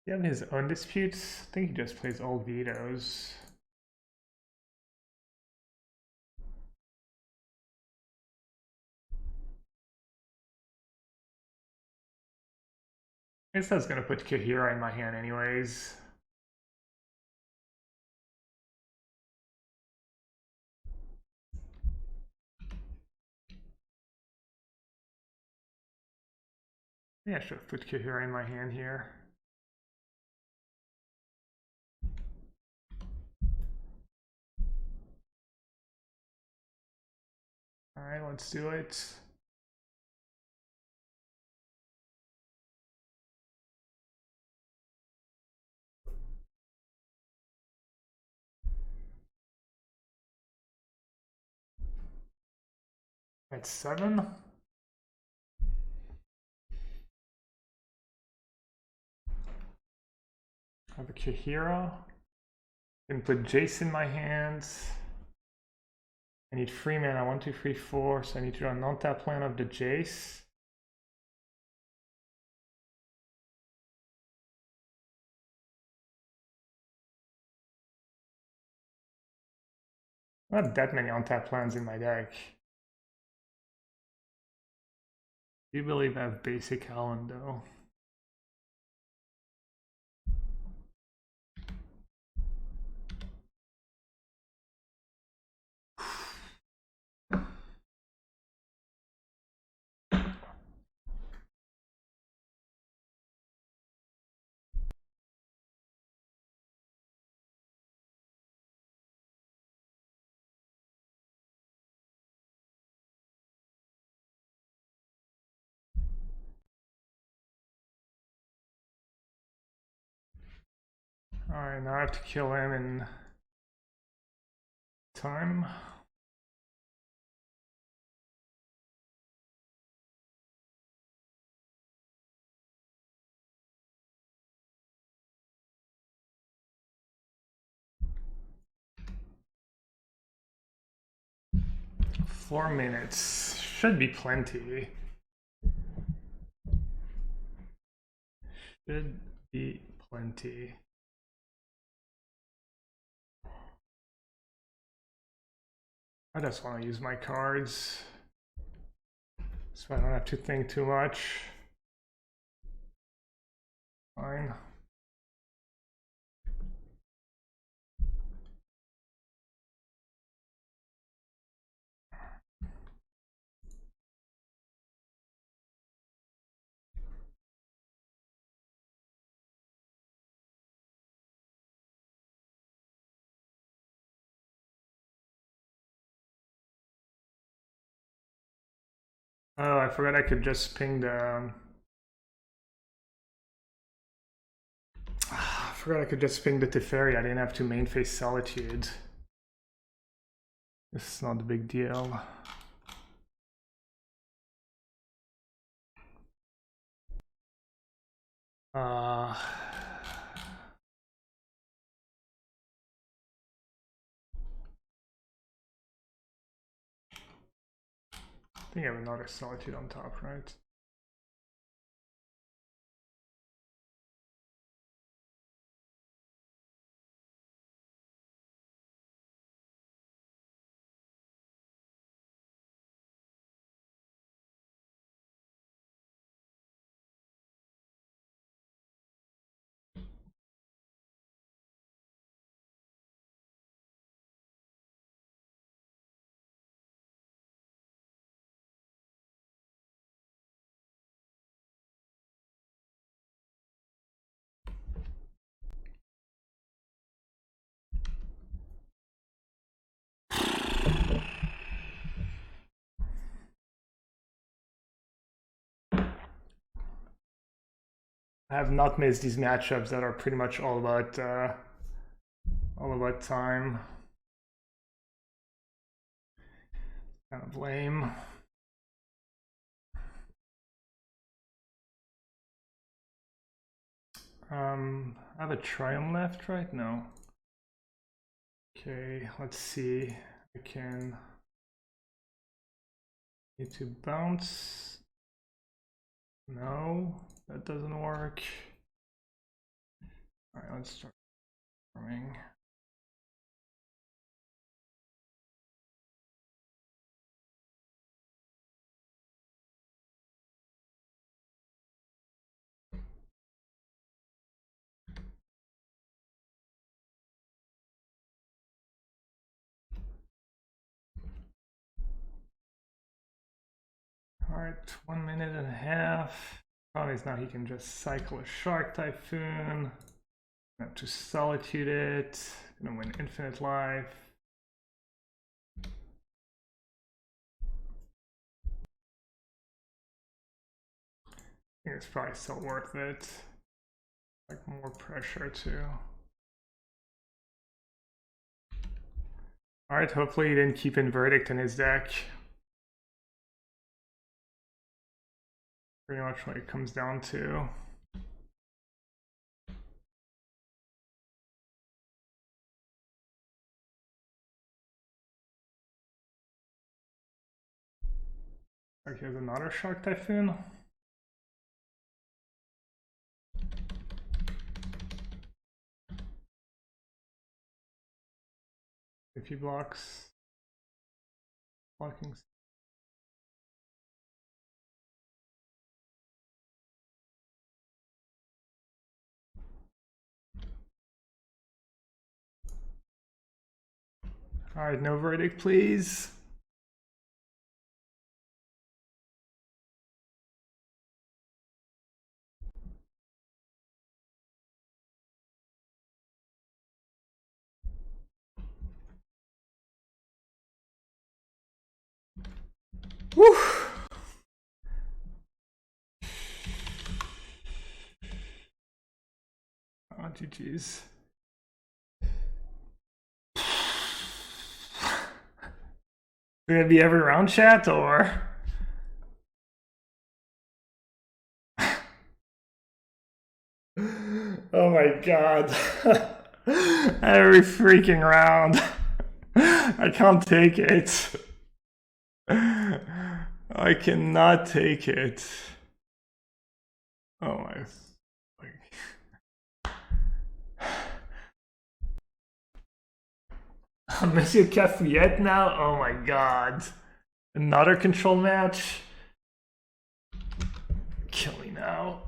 You have his undisputes. I think he just plays all vetoes. I guess that's gonna put Kahira in my hand anyways. Yeah, I should have put Kahira in my hand here. Alright, let's do it. That's 7. I have a Kahira. Can put Jace in my hands. I need 3 mana, 1, 2, 3, 4, so I need to draw a non-tap land of the Jace. Not that many on-tap lands in my deck. Do you believe I have basic Howland though? Alright, now I have to kill him in time. Four minutes. Should be plenty. Should be plenty. I just want to use my cards so I don't have to think too much. Fine. Oh, I forgot I could just ping the... I forgot I could just ping the Teferi. I didn't have to main face Solitude. It's not a big deal. I think I have another Solitude on top, right? I have not missed these matchups that are pretty much all about time. Kind of lame. I have a Triumph left, right? No. Okay, let's see. I can need to bounce. No, that doesn't work. All right, let's start farming. All right, 1 minute and a half. Problem is now he can just cycle a Shark Typhoon. I have to Solitude it. Gonna win infinite life. I think it's probably still worth it. Like more pressure too. All right, hopefully he didn't keep in Verdict in his deck. Pretty much what it comes down to. Like here's another Shark Typhoon. If he blocks, blocking. All right, no Verdict, please. Woo! Oh, GG's. Gonna be every round chat or? Oh my god. Every freaking round. I can't take it. I cannot take it. Oh my. Monsieur Cafouillette now? Oh my god. Another control match? Kill me now.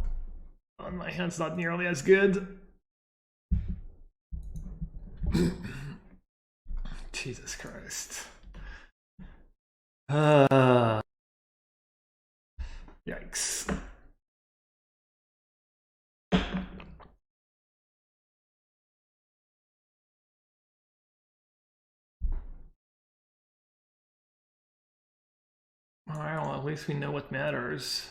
Oh, my hand's not nearly as good. Jesus Christ. Yikes. Alright, well, at least we know what matters.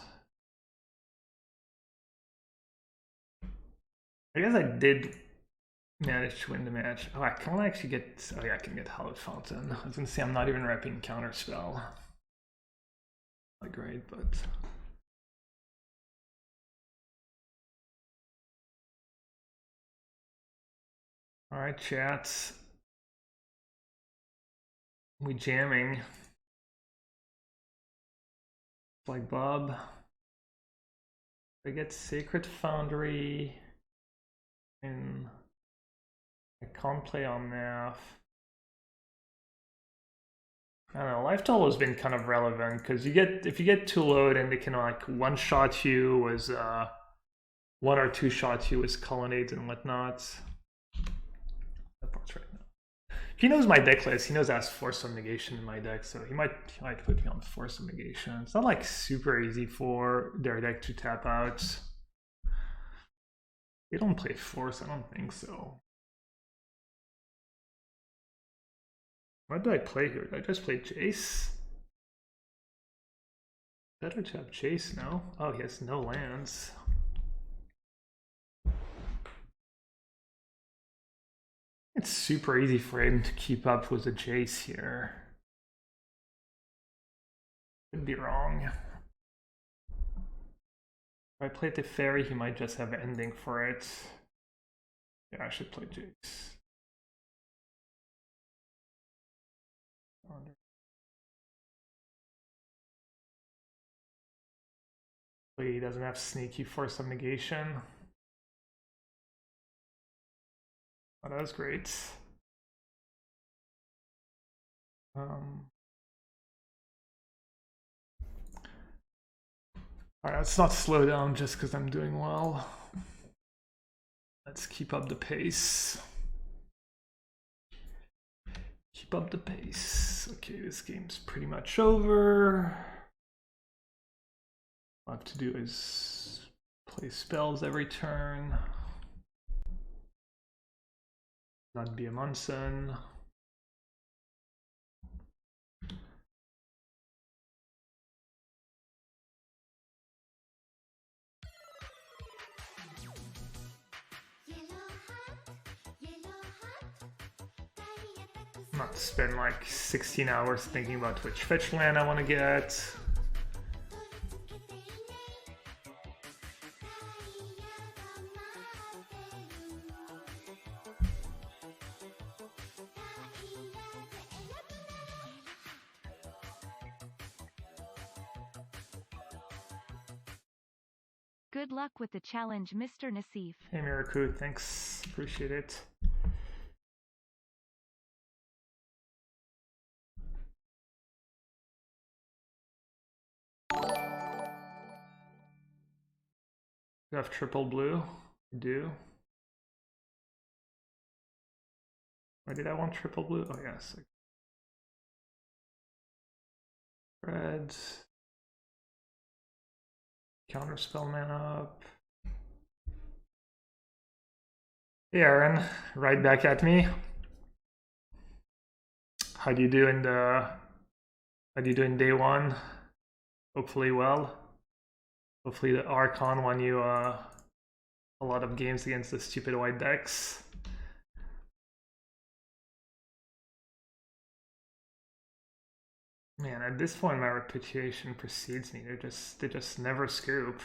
I guess I did manage to win the match. Oh, I can't actually get... Oh yeah, I can get Hallowed Fountain. I was gonna say I'm not even repping Counterspell. Not great, but... Alright, chat. We jamming. Like Bob. I get Sacred Foundry. And I can't play Omnath. I don't know, life total has been kind of relevant because if you get too low, then they can like one shot you with one or two shots you with colonnades and whatnot. That part's right now. He knows my deck list. He knows I have Force of Negation in my deck, so he might put me on Force of Negation. It's not like super easy for their deck to tap out. They don't play Force, I don't think so. What did I play here? Did I just play Jace? Better to have Jace now. Oh, he has no lands. It's super easy for him to keep up with the Jace here. Could be wrong. If I play the Fairy, he might just have ending for it. Yeah, I should play Jace. He doesn't have sneaky Force of Negation. Oh, that was great. Alright, let's not slow down just because I'm doing well. Let's keep up the pace. Keep up the pace. Okay, this game's pretty much over. All I have to do is play spells every turn. Not be a Munson. Not spend like 16 hours thinking about which fetch land I want to get. Good luck with the challenge, Mr. Nassif. Hey Miraku, thanks. Appreciate it. You have triple blue? I do. Why did I want triple blue? Oh yes. Reds. Counterspell mana up. Hey Aaron, right back at me. How do you do in day one? Hopefully well. Hopefully the Archon won you a lot of games against the stupid white decks. Man, at this point my reputation precedes me. They just never scoop.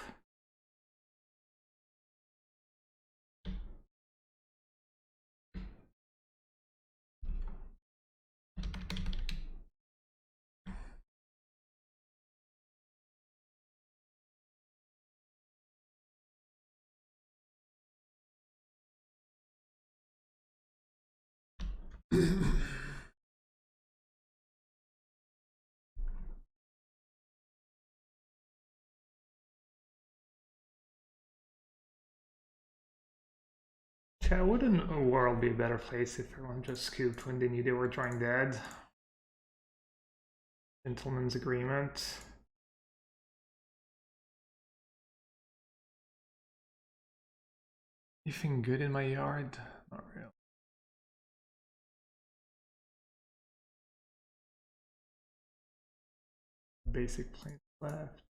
Chat, wouldn't a world be a better place if everyone just scooped when they knew they were drawing dead? Gentleman's agreement. Anything good in my yard? Not really. basic planes left.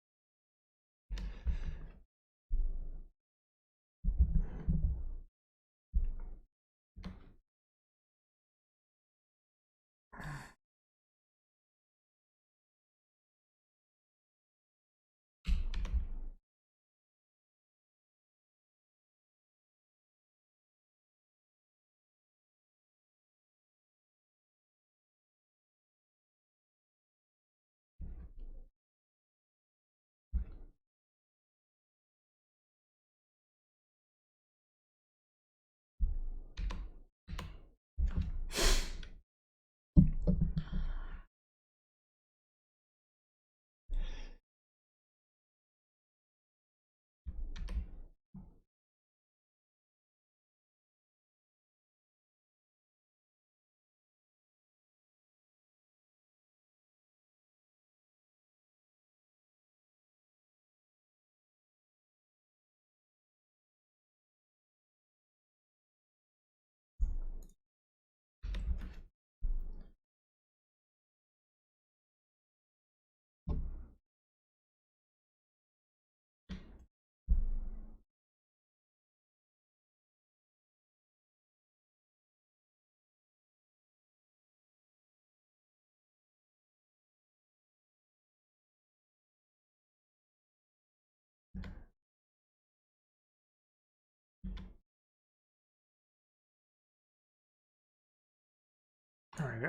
Alright,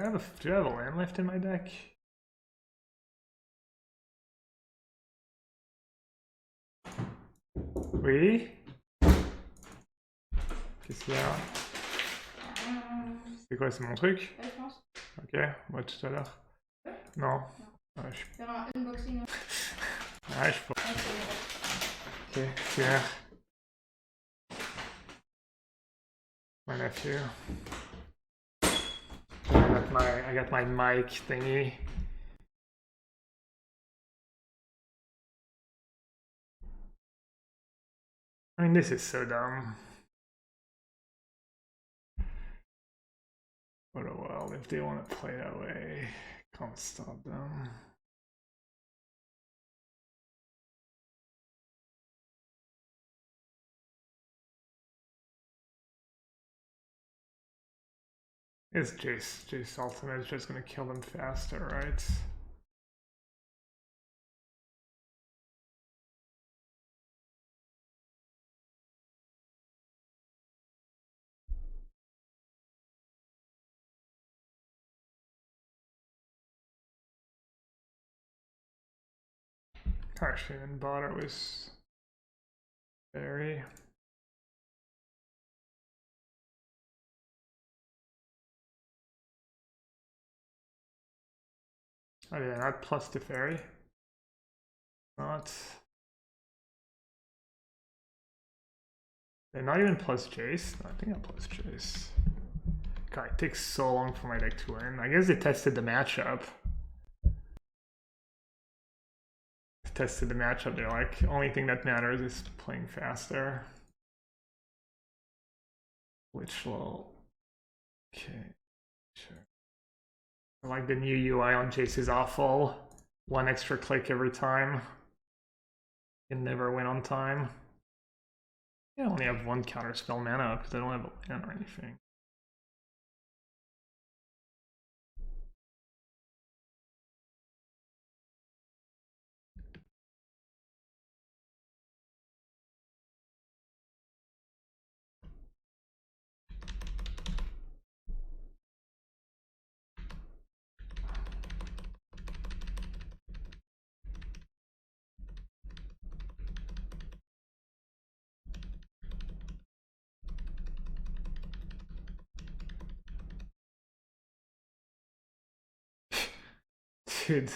do I have a land left in my deck? Oui. Qu'est-ce qu'il y a? C'est quoi, c'est mon truc? Ouais, je pense. Ok, moi tout à l'heure. Non. Ouais, je... Faire un unboxing. Ouais, je pense. Ok, super. My nephew. I got my mic thingy. I mean, this is so dumb. But oh well, if they want to play that way, can't stop them. Is Jace ultimate is just gonna kill them faster, right? Actually, then bought was very. Oh yeah, not plus the fairy. Not. They're not even plus Jace. No, I think I'm plus Jace. God, it takes so long for my deck to win. I guess they tested the matchup. Tested the matchup. They're like, only thing that matters is playing faster. Which will. Okay, sure. I like the new UI on Jace is awful. One extra click every time. Can never win on time. I only have one counter spell mana because I don't have a land or anything. Dude.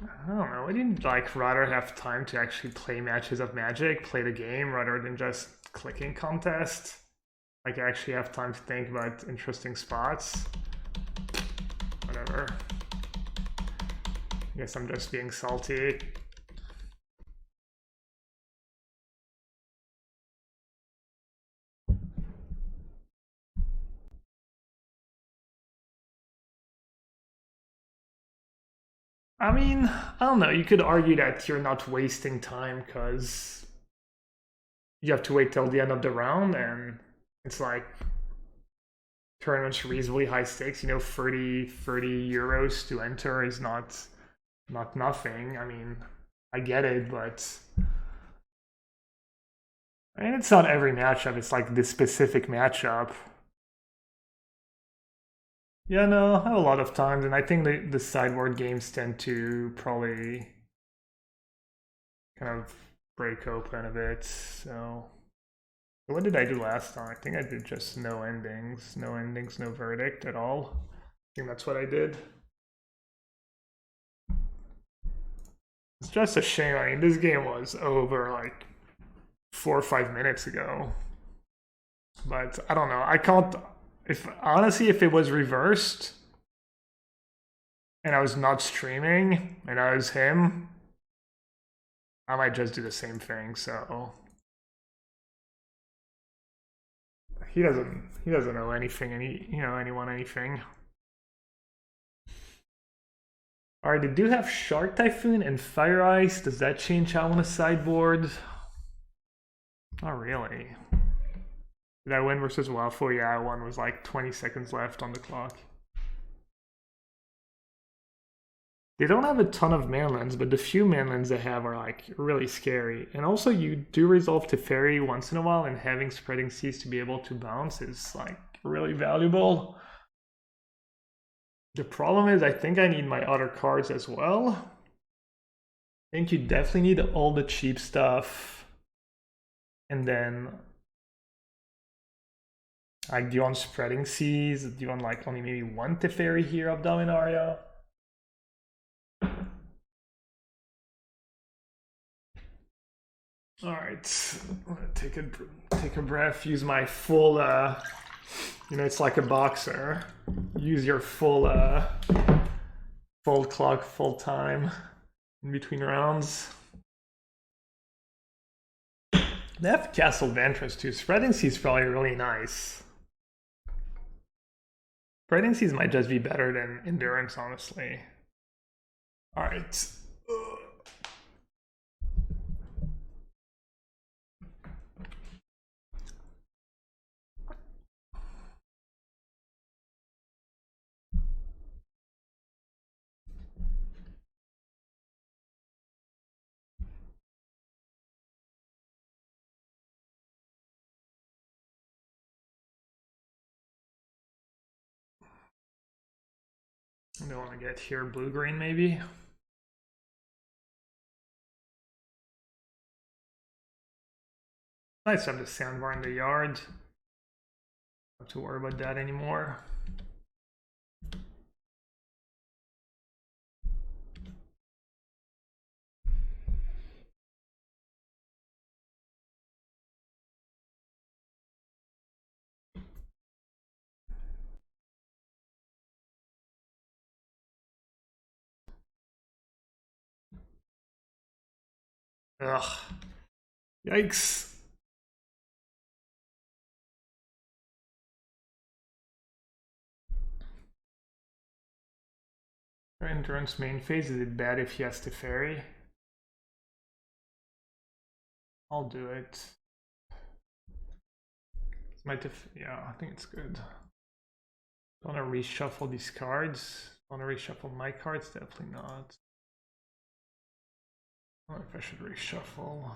I don't know, wouldn't like rather have time to actually play matches of Magic, play the game, rather than just clicking contest? Like actually have time to think about interesting spots? Whatever. I guess I'm just being salty. I mean, I don't know. You could argue that you're not wasting time because you have to wait till the end of the round, and it's like tournaments reasonably high stakes. You know, 30 euros to enter is not nothing. I mean, I get it, but I mean, it's not every matchup. It's like this specific matchup. Yeah, no, I have a lot of times, and I think the sideboard games tend to probably kind of break open a bit. So what did I do last time? I think I did just no endings, no verdict at all. I think that's what I did. It's just a shame. I mean, this game was over like 4 or 5 minutes ago. But I don't know. I can't. If honestly, if it was reversed and I was not streaming and I was him, I might just do the same thing. So he doesn't know anything, anyone anything. Alright, they do have Shark Typhoon and Fire Ice. Does that change how I want to sideboard? Not really. Did I win versus Waffle? Yeah, I won. Was like 20 seconds left on the clock. They don't have a ton of manlands, but the few manlands they have are like really scary. And also you do resolve to fairy once in a while, and having Spreading Seas to be able to bounce is like really valuable. The problem is I think I need my other cards as well. I think you definitely need all the cheap stuff. And then like, do you want Spreading Seas? Do you want like only maybe one Teferi here of Dominaria? All right, take a breath. Use my full, it's like a boxer. Use your full clock, full time in between rounds. They have Castle Ventress too. Spreading Seas is probably really nice. Spreading Seas might just be better than Endurance, honestly. All right. I don't want to get here blue-green, maybe. Nice to have the sandbar in the yard. Don't have to worry about that anymore. Ugh. Yikes. Endurance main phase, is it bad if he has to ferry? I'll do it. It's my yeah, I think it's good. Don't want to reshuffle these cards. Want to reshuffle my cards? Definitely not. I don't know if I should reshuffle.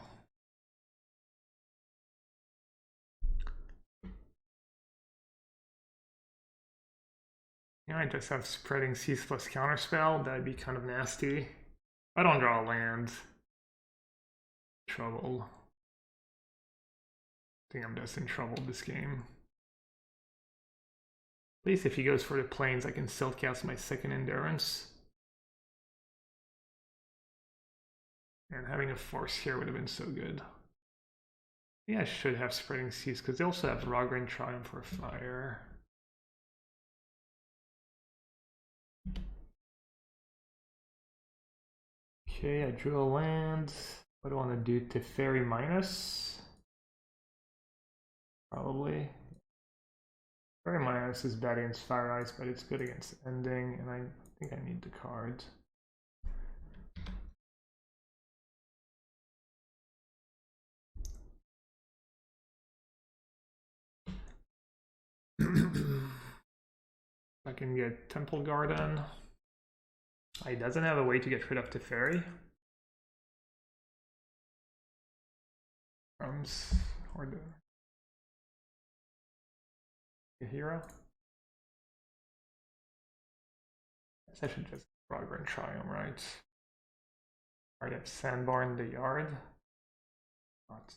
Yeah, I just have Spreading Seas plus Counterspell. That'd be kind of nasty. I don't draw a land. Trouble. I think I'm just in trouble this game. At least if he goes for the plains, I can still cast my second Endurance. And having a force here would have been so good. I think I should have Spreading Seas because they also have Rogran Triumph for fire. Okay, I drew a land. What do I want to do? Teferi minus? Probably. Teferi minus is bad against Fire Ice, but it's good against Ending, and I think I need the card. I can get Temple Garden. He doesn't have a way to get rid of Teferi. Or the hero. I should just Frogger and Triumph, right? Alright, I have Sandbar in the yard. Not.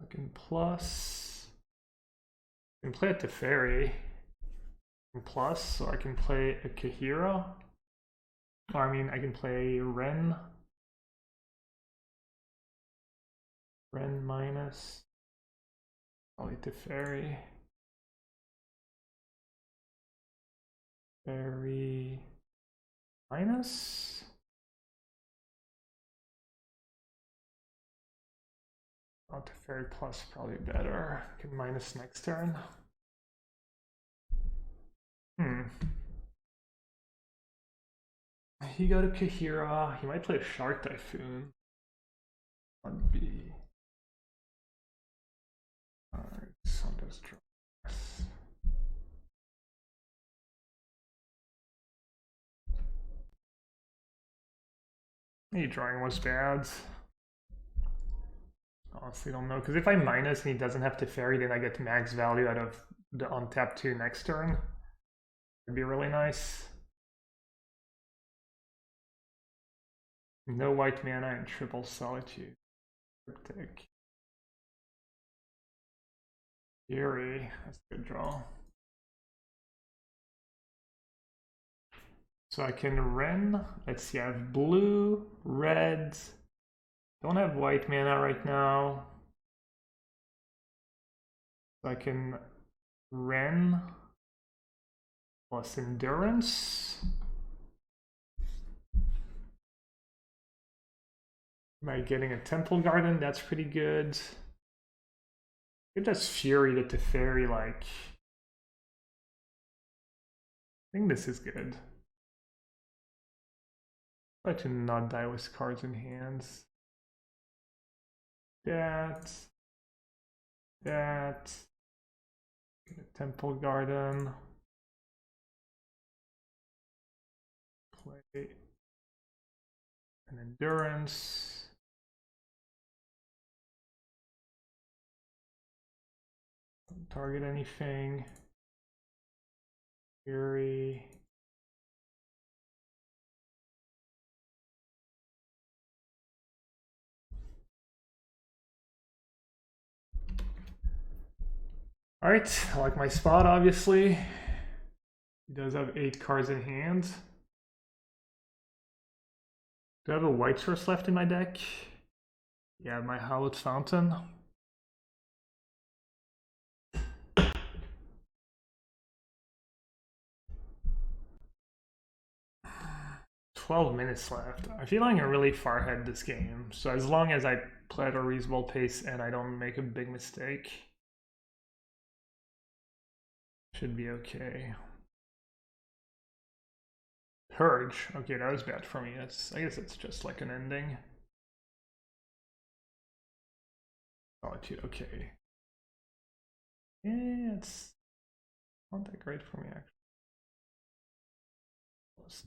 I can plus. I can play a Teferi. Plus, or I can play a Kahira. Or I mean, I can play Ren. Ren minus. Probably Teferi. Teferi minus. Oh, Teferi plus probably better. I can minus next turn. He go to Kahira. He might play Shark Typhoon. On B. Alright, so does draw. Maybe drawing was bad. Honestly, don't know. Because if I minus and he doesn't have Teferi, then I get max value out of the untap 2 next turn. It'd be really nice. No white mana and triple solitude. Cryptic. Fury. That's a good draw. So I can Ren. Let's see, I have blue, red. Don't have white mana right now. So I can Ren plus Endurance. By getting a Temple Garden, that's pretty good. It does Fury to Teferi, like. I think this is good. Try to not die with cards in hands. That. Temple Garden. Play an Endurance. Don't target anything. Fury. Alright, I like my spot, obviously. He does have 8 cards in hand. Do I have a white source left in my deck? Yeah, my Hallowed Fountain. 12 minutes left. I feel like I'm really far ahead this game. So as long as I play at a reasonable pace and I don't make a big mistake, should be okay. Purge. Okay, that was bad for me. I guess it's just like an ending. Solitude, okay. Yeah, it's not that great for me, actually.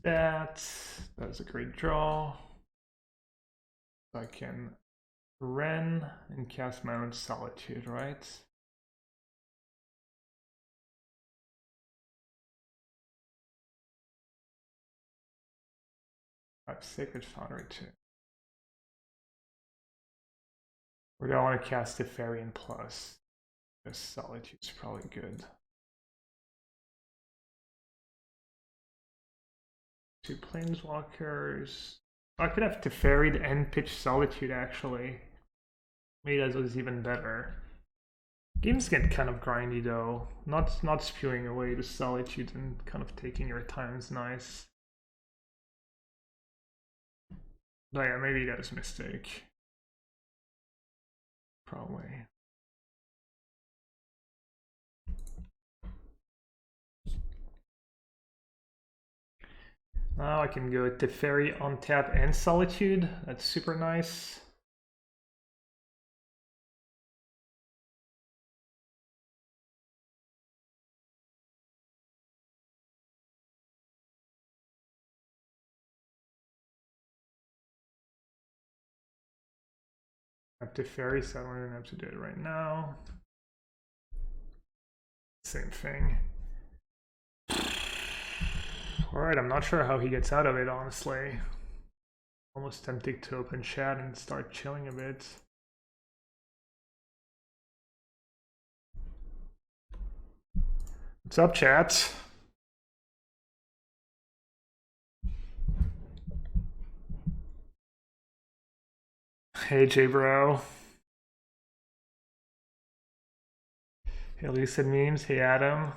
That was a great draw. I can Ren and cast my own Solitude, right? I have Sacred Foundry too. Or do I want to cast Teferi and plus? Because Solitude's probably good. 2 Planeswalkers. I could have Teferi and pitch Solitude actually. Maybe that was even better. Games get kind of grindy though. Not spewing away the Solitude and kind of taking your time is nice. But yeah, maybe that was a mistake. Probably. Now I can go Teferi on tap and Solitude. That's super nice. I have to ferry, so I don't even have to do it right now. Same thing. Alright, I'm not sure how he gets out of it, honestly. Almost tempted to open chat and start chilling a bit. What's up, chat? Hey, J-Bro. Hey, Lucid Memes. Hey, Adam.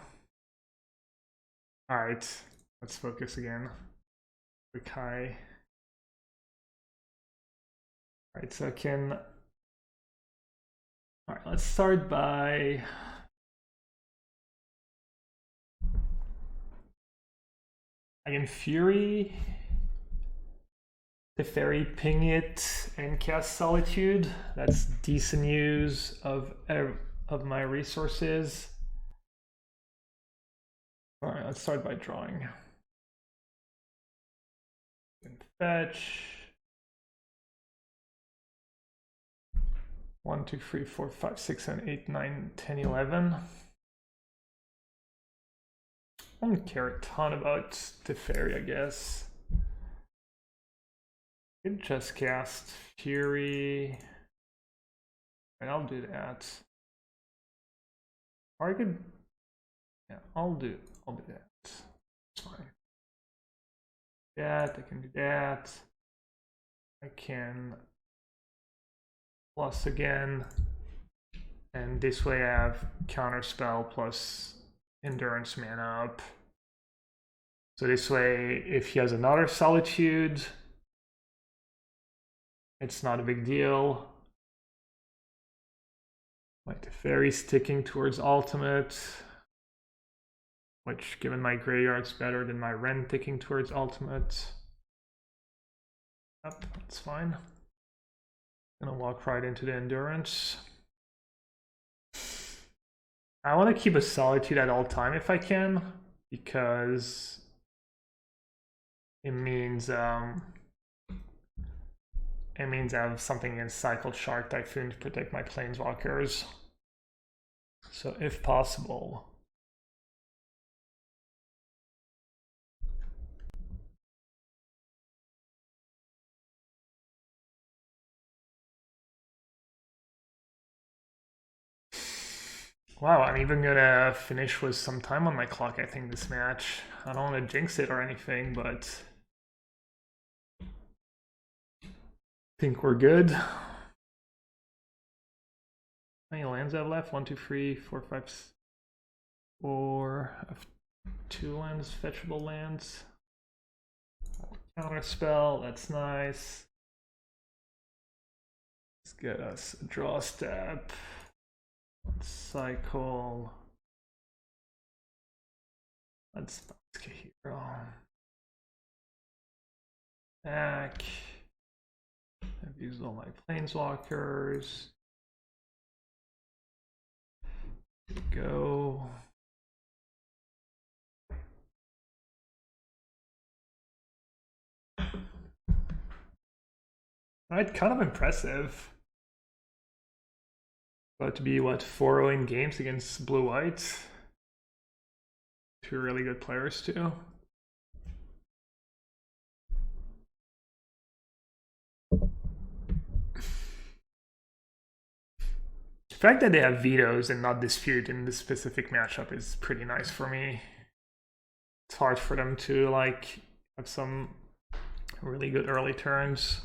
Alright, let's focus again. Quick high. Alright, so I can... Alright, let's start by... I can Fury... Teferi, ping it, and cast Solitude. That's decent use of my resources. Alright, let's start by drawing. And fetch. 1, 2, 3, 4, 5, 6, 7, 8, 9, 10, 11. I don't care a ton about Teferi, I guess. I could just cast Fury. And I'll do that. Or I could, yeah, I'll do that. It's fine. That, I can do that. I can plus again. And this way I have counterspell plus endurance mana up. So this way, if he has another Solitude, it's not a big deal. Like the Teferi sticking towards ultimate, which given my graveyard's better than my Ren ticking towards ultimate. Yep, that's fine. Gonna walk right into the endurance. I want to keep a Solitude at all time if I can, because it means I have something against Cycled Shark Typhoon to protect my Planeswalkers. So if possible. Wow, I'm even gonna finish with some time on my clock, I think, this match. I don't want to jinx it or anything, but I think we're good. How many lands I have left? 1, 2, 3, 4, 5, 4. I have 2 lands, fetchable lands. Counter spell, that's nice. Let's get us a draw step. Let's cycle. Let's get hero. Back. I've used all my planeswalkers. Here we go. Alright, kind of impressive. About to be, what, 4-0 in games against blue-white. 2 really good players, too. The fact that they have vetoes and not dispute in this specific matchup is pretty nice for me. It's hard for them to, like, have some really good early turns.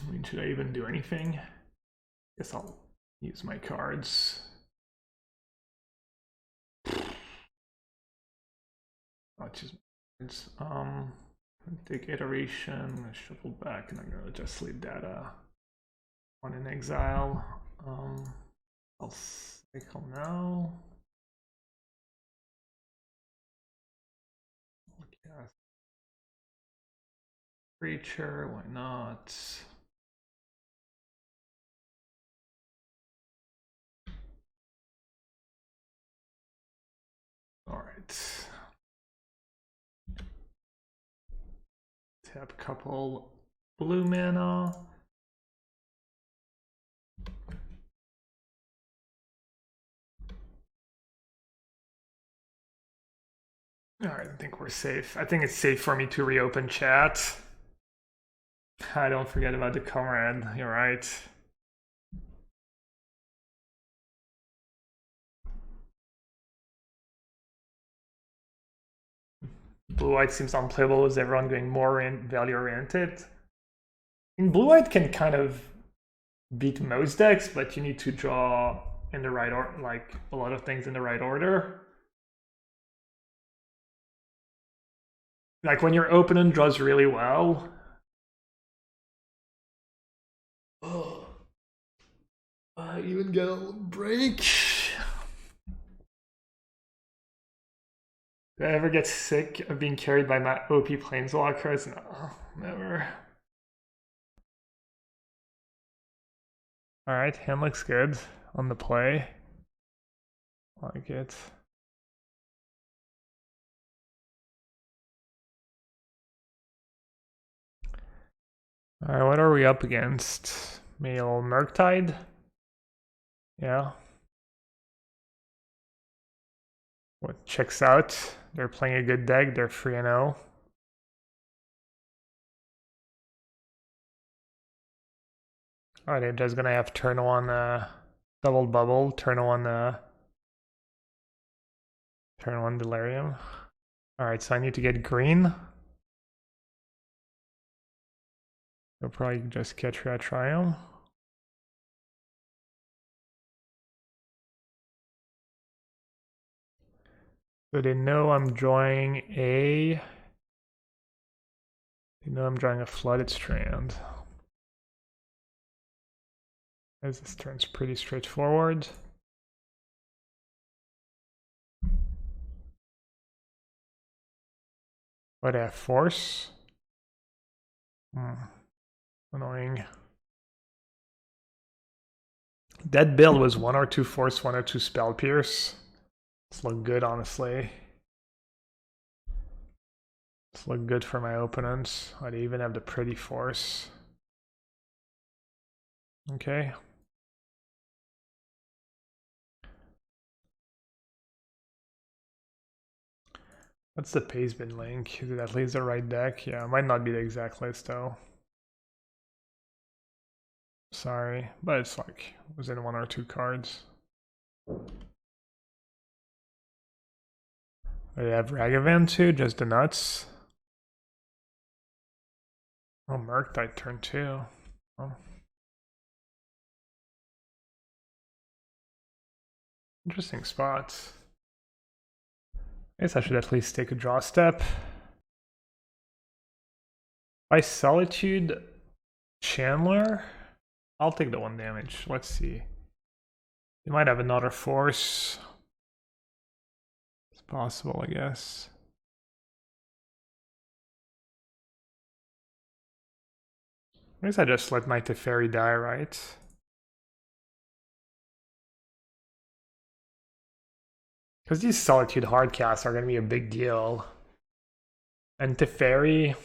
I mean, should I even do anything? Guess I'll use my cards. I'll choose my cards. Take iteration, shuffle back, and I'm gonna just leave data on in exile. I'll cycle now. Creature, why not? Alright. Tap a couple blue mana. Alright, I think we're safe. I think it's safe for me to reopen chat. I don't forget about the comrade, you're right. Blue-white seems unplayable. Is everyone going more value-oriented? And blue-white can kind of beat most decks, but you need to draw in the right order, like a lot of things in the right order. Like when your opponent draws really well. Oh, I even get a little break. Do I ever get sick of being carried by my OP planeswalkers? No, never. Alright, hand looks good on the play. Like it. Alright, what are we up against? Maybe a little Murktide? Yeah. What checks out? They're playing a good deck, they're 3-0. Alright, they're just gonna have turn 1 double bubble, turn 1 turn 1 delirium. Alright, so I need to get green. They'll probably just catch that triumph. So they know I'm drawing a... They know I'm drawing a flooded strand. As this turn's pretty straightforward. But I have force. Annoying. That build was 1 or 2 force, 1 or 2 spell pierce. This looked good, honestly. This looked good for my opponents. I even have the pretty force. Okay. What's the pace bin link? Is it at least the right deck? Yeah, it might not be the exact list though. Sorry, but it's like within 1 or 2 cards. I have Ragavan too, just the nuts. Oh, Murktide turn 2. Oh. Interesting spots. I guess I should at least take a draw step. By Solitude Chandler? I'll take the 1 damage. Let's see. He might have another force. It's possible, I guess. I guess I just let my Teferi die, right? Because these Solitude hardcasts are going to be a big deal. And Teferi...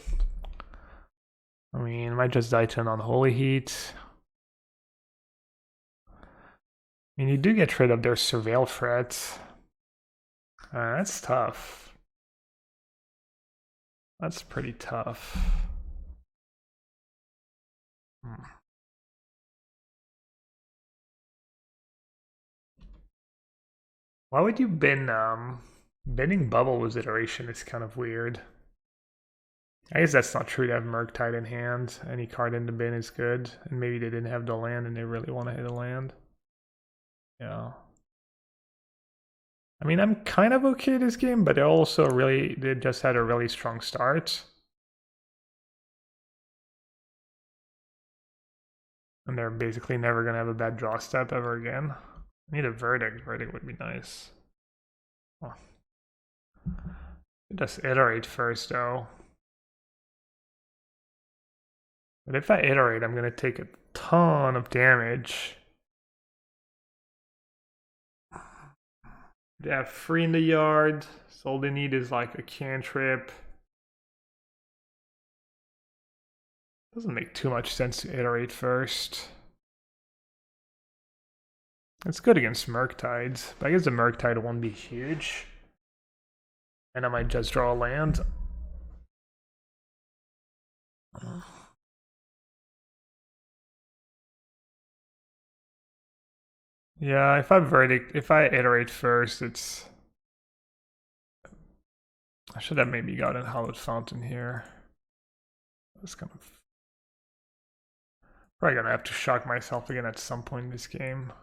I mean, might just die to an Unholy Heat. I mean, you do get rid of their Surveil threat. That's tough. That's pretty tough. Why would you bin, binning Bubble with Iteration is kind of weird. I guess that's not true to have Murktide in hand. Any card in the bin is good. And maybe they didn't have the land and they really want to hit a land. Yeah. I mean, I'm kind of okay this game, but they just had a really strong start. And they're basically never going to have a bad draw step ever again. I need a verdict. Verdict would be nice. Oh. Just iterate first, though. But if I iterate, I'm going to take a ton of damage. They have 3 in the yard, so all they need is like a cantrip. Doesn't make too much sense to iterate first. It's good against Murktides, but I guess the Murktide won't be huge. And I might just draw a land. Yeah, if I iterate first, it's... I should have maybe gotten Hallowed Fountain here. That's kind of... Probably gonna have to shock myself again at some point in this game.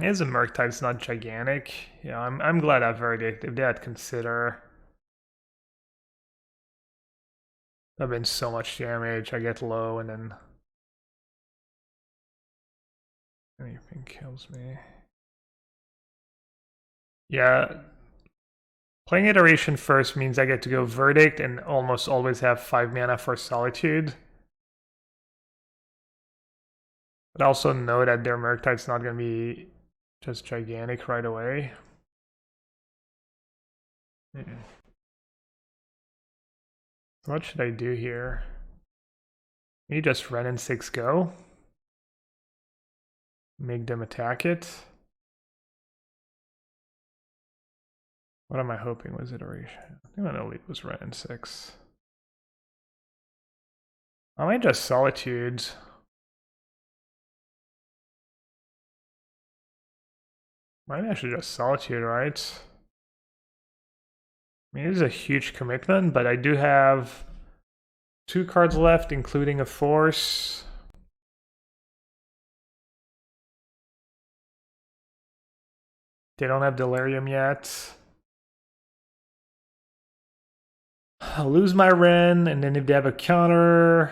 As a Murktide's not gigantic. Yeah, I'm glad I've verdict. If they had consider, that'd been so much damage. I get low and then anything kills me. Yeah. Playing iteration first means I get to go verdict and almost always have 5 mana for Solitude. But also know that their Murktide's not gonna be just gigantic right away. So what should I do here? Maybe just run in 6 go. Make them attack it. What am I hoping was iteration? I think my only was run in 6. I might just Solitude. Might actually just Solitude, right? I mean, it is a huge commitment, but I do have 2 cards left, including a Force. They don't have Delirium yet. I'll lose my Wrenn, and then if they have a counter...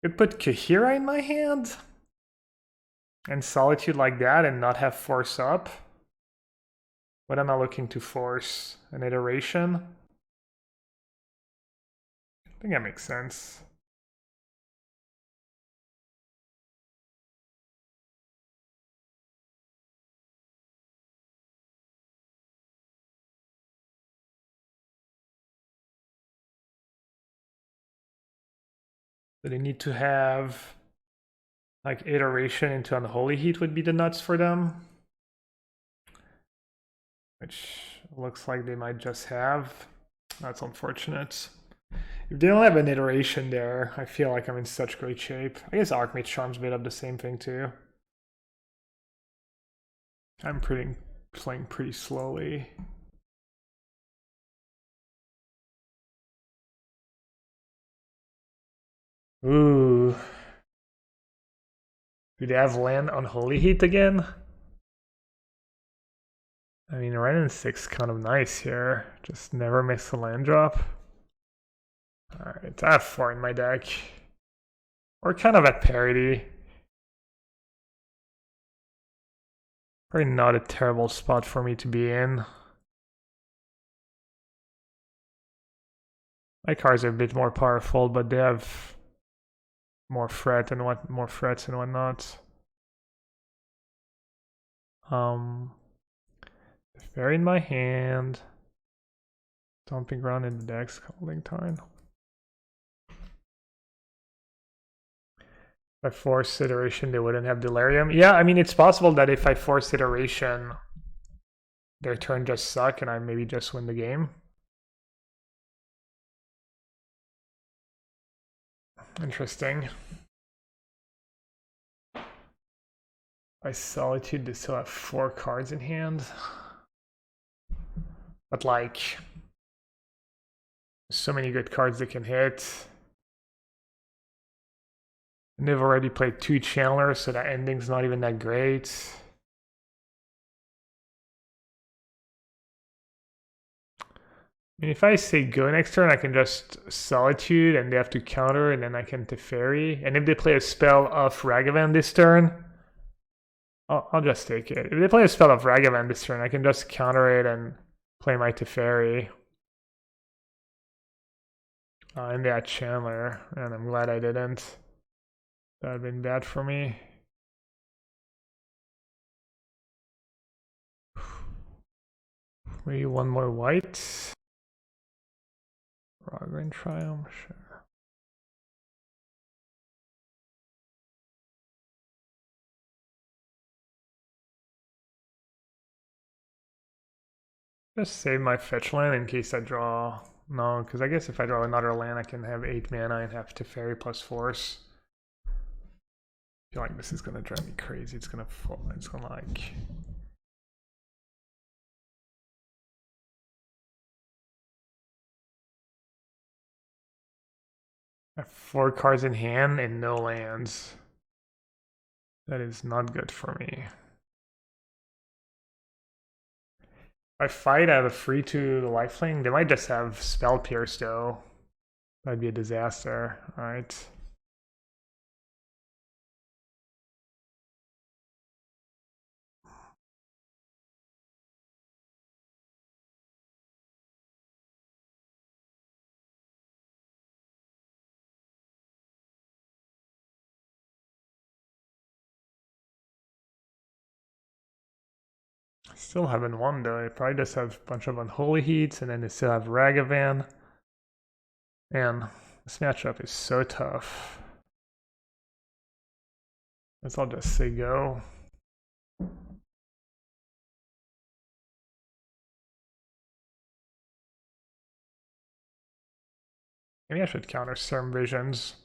I could put Kahira in my hand? And Solitude like that and not have Force up? What am I looking to force? An iteration? I think that makes sense. So they need to have like iteration into Unholy Heat would be the nuts for them. Which looks like they might just have. That's unfortunate. If they don't have an iteration there, I feel like I'm in such great shape. I guess Archmage Charm's made up the same thing too. I'm playing pretty slowly. Ooh. Do they have land Unholy Heat again? I mean, right in 6 kind of nice here. Just never miss a land drop. Alright, I have 4 in my deck. We're kind of at parity. Probably not a terrible spot for me to be in. My cards are a bit more powerful, but they have more threats and whatnot. Fairy in my hand. Stomping ground in the deck, Scalding Tarn. If I force iteration, they wouldn't have Delirium. Yeah, I mean, it's possible that if I force iteration, their turn just suck and I maybe just win the game. Interesting. By Solitude, they still have 4 cards in hand. But like, so many good cards they can hit. And they've already played 2 channelers, so that ending's not even that great. I mean, if I say go next turn, I can just Solitude and they have to counter, and then I can Teferi. And if they play a spell of Ragavan this turn, I'll just take it. If they play a spell of Ragavan this turn, I can just counter it and play my Teferi. And yeah, Chandler, and I'm glad I didn't. That would have been bad for me. Maybe one more white. Rogren Triumph, sure. Just save my fetch land in case I draw. No, because I guess if I draw another land, I can have 8 mana and have Teferi plus Force. I feel like this is gonna drive me crazy. It's gonna fall. It's gonna like. I have 4 cards in hand and no lands. That is not good for me. If I fight, I have a free to the lifelink. They might just have Spell Pierce though. That'd be a disaster. Alright. Still haven't won though. I probably just have a bunch of Unholy Heats and then they still have Ragavan. Man, this matchup is so tough. Guess I'll just say go. Maybe I should counter Cerm Visions.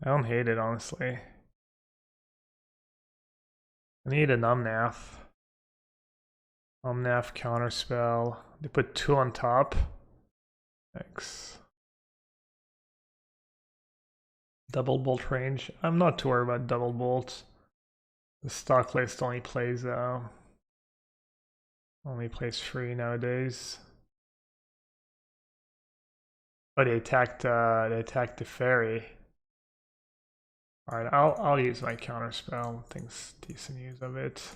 I don't hate it, honestly. I need an Omnath. Omnath counterspell. They put 2 on top. Thanks. Double bolt range. I'm not too worried about double bolt. The stock list only plays 3 nowadays. Oh, they attacked the fairy. Alright, I'll use my counterspell. Things decent use of it.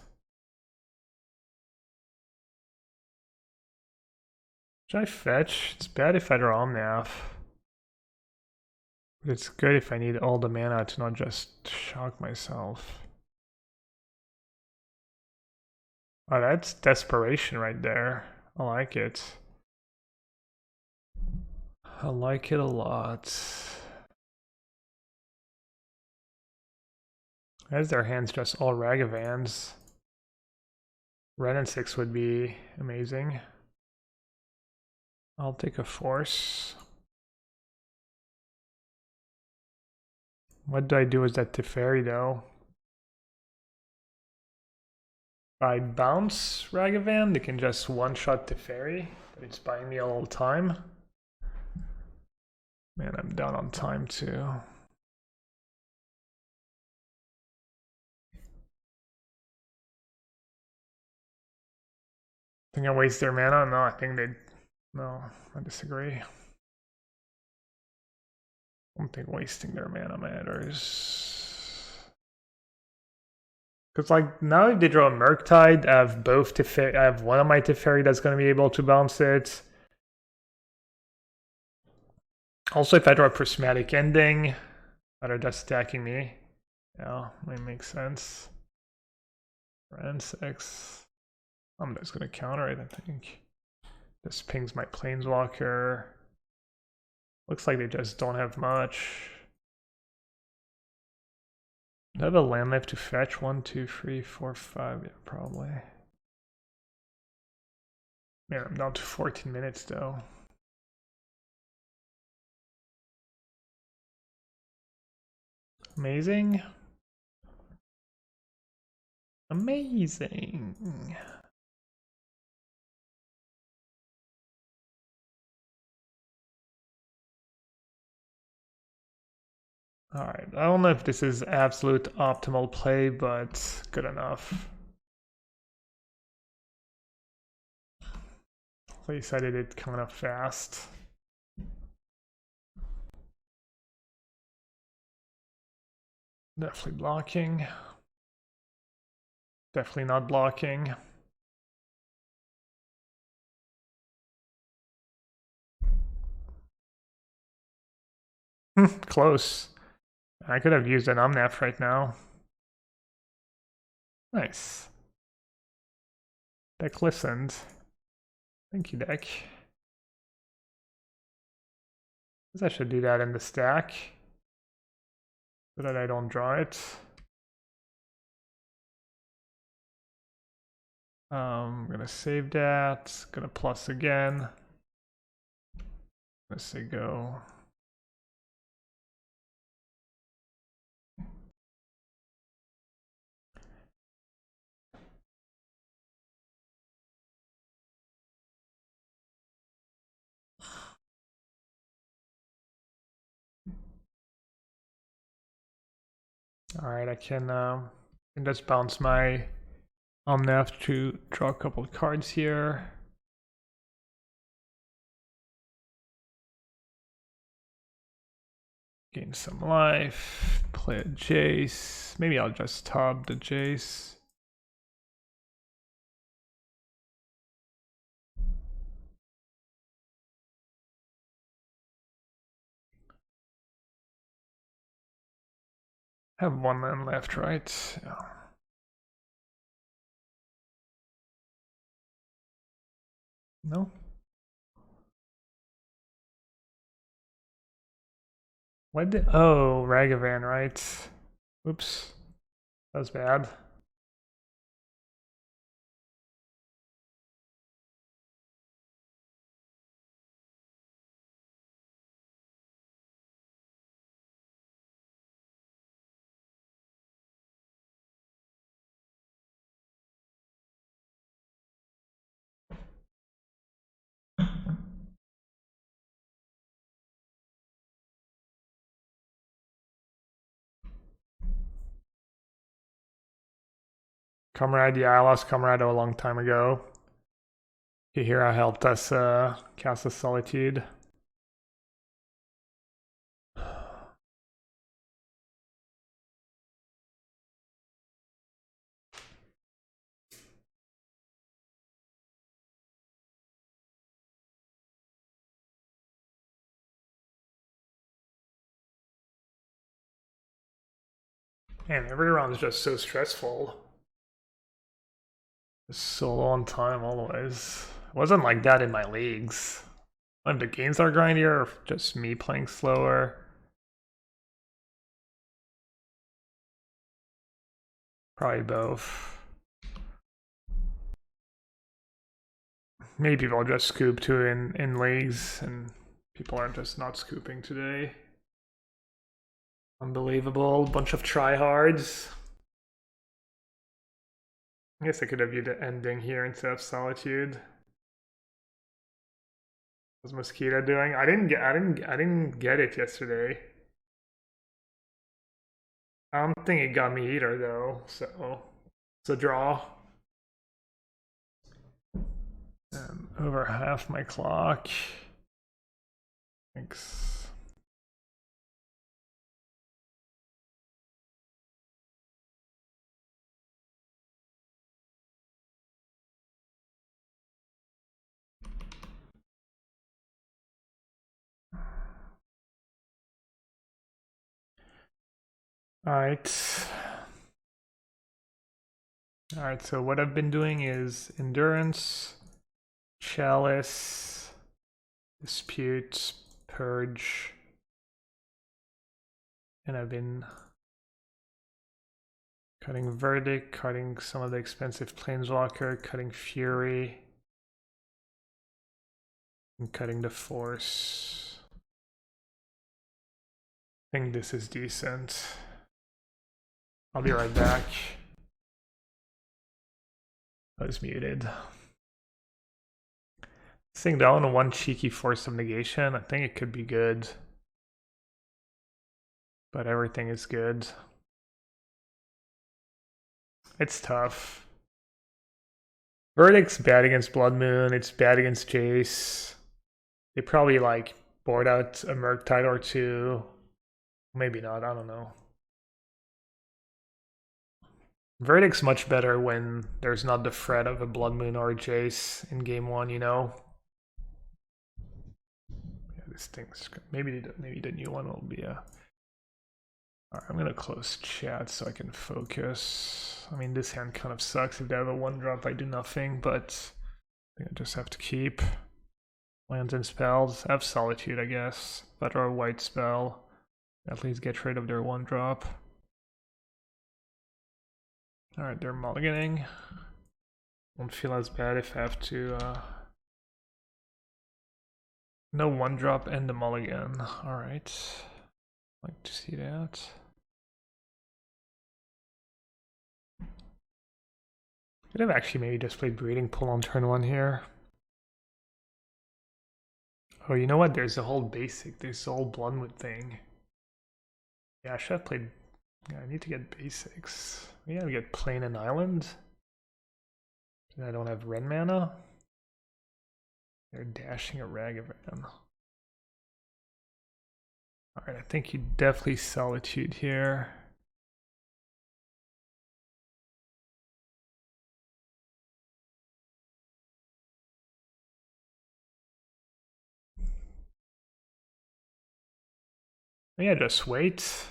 Should I fetch? It's bad if I draw Omnath. But it's good if I need all the mana to not just shock myself. Oh, that's desperation right there. I like it. I like it a lot. As their hands just all Ragavans. Red and 6 would be amazing. I'll take a force. What do I do with that Teferi though? If I bounce Ragavan, they can just one-shot Teferi, but it's buying me a little time. Man, I'm down on time too. Think I waste their mana? No, I think they... No, I disagree. I don't think wasting their mana matters. Because like now if they draw a Murktide, I have both Teferi. I have one of my Teferi that's going to be able to bounce it. Also, if I draw a Prismatic Ending, that are just attacking me. Yeah, might make sense. Ran 6. I'm just going to counter it, I think. This pings my Planeswalker. Looks like they just don't have much. Do I have a land left to fetch? 1, 2, 3, 4, 5. Yeah, probably. Man, I'm down to 14 minutes though. Amazing. Amazing. Alright, I don't know if this is absolute optimal play, but good enough. At least I did it kind of fast. Definitely blocking. Definitely not blocking. Close. I could have used an Omnath right now. Nice. Deck listened. Thank you, deck. I should do that in the stack so that I don't draw it. I'm gonna save that. Gonna plus again. Let's say go. All right, I can just bounce my Omnath to draw a couple of cards here. Gain some life. Play a Jace. Maybe I'll just top the Jace. I have one land left, right? Yeah. No? What did... Oh, Ragavan, right? Oops. That was bad. Comrade, yeah, I lost Comrade a long time ago. Hira helped us cast a Solitude. Man, every round is just so stressful. Solo on time always. It wasn't like that in my leagues. When the games are grindier or just me playing slower? Probably both. Maybe people just scoop too in leagues and people are just not scooping today. Unbelievable. Bunch of tryhards. I guess I could have viewed the ending here instead of Solitude. What's Mosquito doing? I didn't get it yesterday. I don't think it got me either though, so it's a draw. Over half my clock. Thanks. Alright, so what I've been doing is Endurance, Chalice, Dispute, Purge, and I've been cutting Verdict, cutting some of the expensive Planeswalker, cutting Fury, and cutting the Force. I think this is decent. I'll be right back. I was muted. Seeing down one cheeky Force of Negation, I think it could be good. But everything is good. It's tough. Verdict's bad against Blood Moon, it's bad against Jace. They probably like board out a Murktide or two. Maybe not, I don't know. Verdict's much better when there's not the threat of a Blood Moon or a Jace in game one, you know? this thing's maybe the new one will be a. Alright, I'm gonna close chat so I can focus. I mean, this hand kind of sucks. If they have a 1-drop, I do nothing, but I think I just have to keep lands and spells. I have Solitude, I guess. But or a white spell. At least get rid of their 1-drop. Alright, they're mulliganing. Won't feel as bad if I have to no 1-drop and the mulligan. Alright. Like to see that. Could have actually maybe just played Breeding Pool on turn 1 here. Oh, you know what? There's a whole basic, there's a whole Bloodmoon thing. Yeah, I should have played. Yeah, I need to get basics. Yeah, we get Plain and Island. And I don't have red mana. They're dashing a Ragavan. Alright, I think you definitely Solitude here. Yeah, just wait.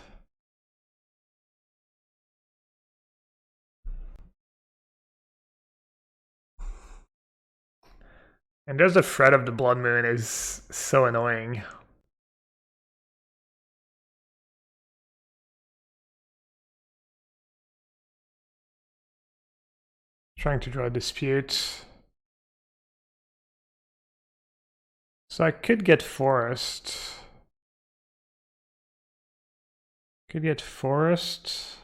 And there's the threat of the Blood Moon is so annoying. Trying to draw a dispute. So I could get Forest. Could get Forest.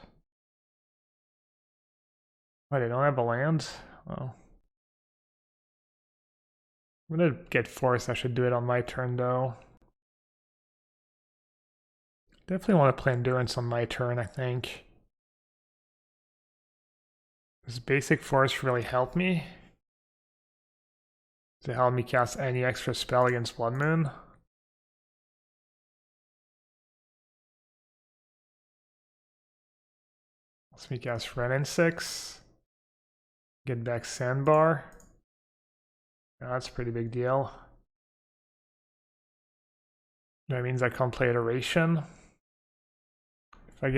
Oh, they don't have a land? Oh. I'm gonna get Forest. I should do it on my turn though. Definitely want to play Endurance on my turn, I think. Does basic Forest really help me? Does it help me cast any extra spell against Blood Moon? Let's me cast Ren in 6. Get back Sandbar. Yeah, that's a pretty big deal. That means I can't play Iteration. If I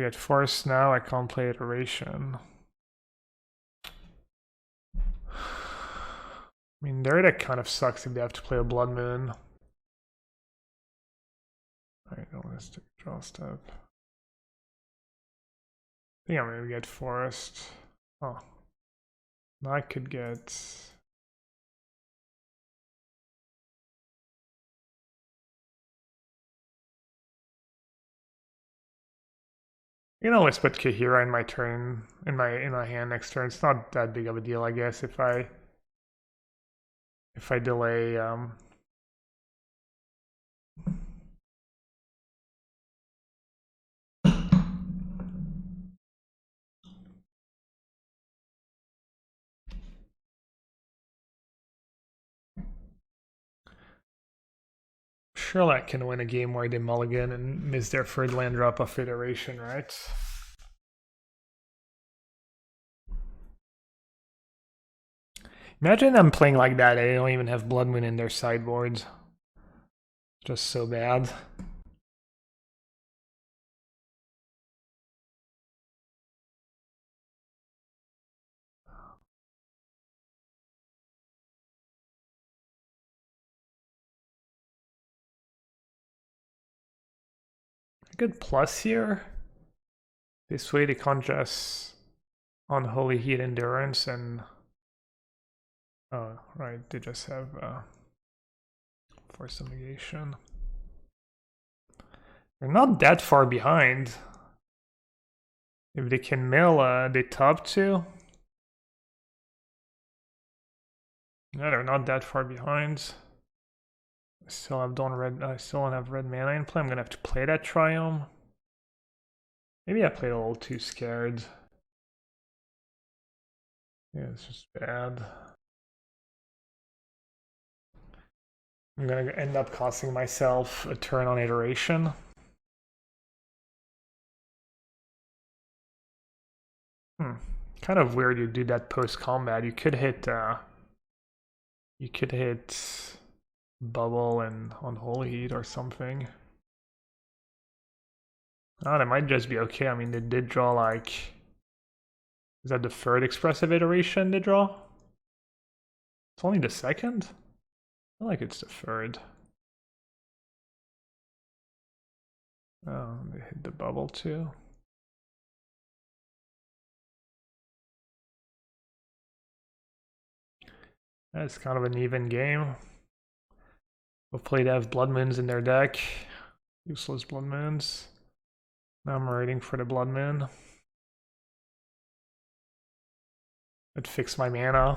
get Force now, I can't play Iteration. I mean, there that kind of sucks if they have to play a Blood Moon. Alright, let's take a draw step. I think I'm gonna get Forest. Oh. Now I could get. You can always put Kahira in my turn, in my hand next turn. It's not that big of a deal, I guess, if I delay Sherlock can win a game where they mulligan and miss their third land drop of Iteration, right? Imagine them playing like that, they don't even have Blood Moon in their sideboards. Just so bad. A good plus here. This way they can't just Unholy Heat Endurance and... Oh, right, they just have Force of Negation. They're not that far behind. If they can mill the top two. No, they're not that far behind. I still don't have red mana in play. I'm gonna have to play that Triome. Maybe I played a little too scared. Yeah, it's just bad. I'm gonna end up costing myself a turn on Iteration. Kind of weird you do that post-combat. You could hit You could hit bubble and unholy heat or something. Oh, that might just be okay. I mean, they did draw like... Is that the third expressive iteration they draw? It's only the second? I feel like it's the third. Oh, they hit the bubble too. That's kind of an even game. Hopefully they have blood moons in their deck. Useless blood moons. Now I'm waiting for the blood moon. It'd fix my mana.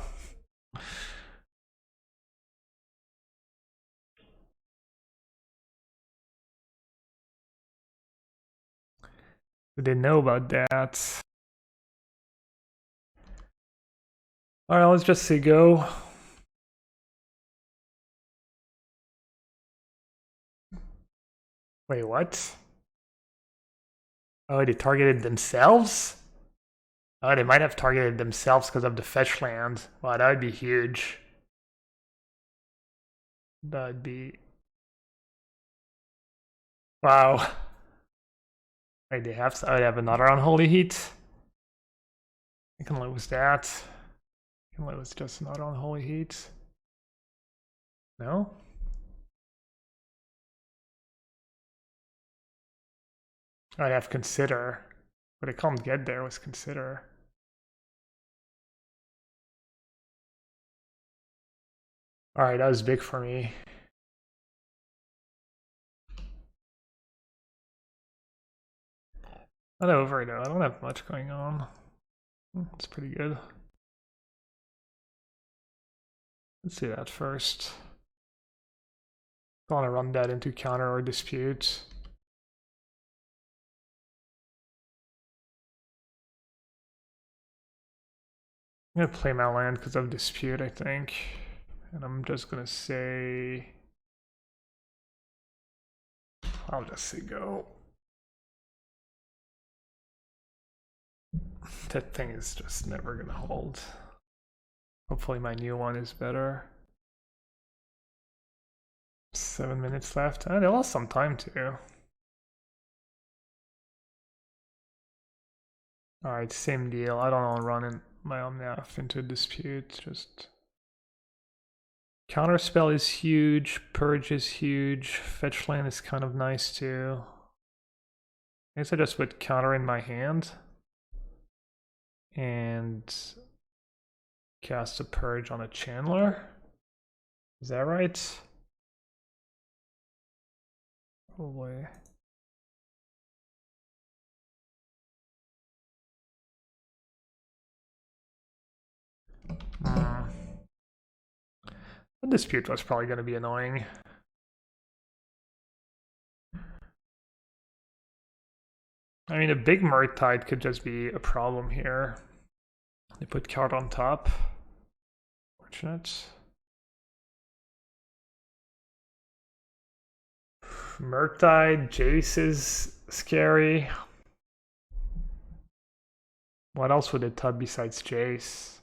They didn't know about that. Alright, let's just say go. Wait, what? Oh, they targeted themselves? Oh, they might have targeted themselves because of the fetch land. Wow, that would be huge. That'd be... Wow. Wait, they have another unholy heat? I can lose that. I can lose just another unholy heat. No? I'd have consider. But I can't get there with consider. Alright, that was big for me. Not over though, I don't have much going on. It's pretty good. Let's do that first. I want to run that into counter or dispute. I'm gonna play my land because of dispute, I think. And I'm just gonna say... I'll just say go. That thing is just never gonna hold. Hopefully my new one is better. 7 minutes left. Oh, they lost some time too. Alright, same deal. I don't want to run my Omnath into a dispute. Just... Counterspell is huge. Purge is huge. Fetch land is kind of nice too. I guess I just put counter in my hand. And cast a purge on a Chandler. Is that right? Probably. The dispute was probably going to be annoying. I mean, a big Murktide could just be a problem here. They put card on top. Fortunate. Murktide, Jace is scary. What else would it tub besides Jace?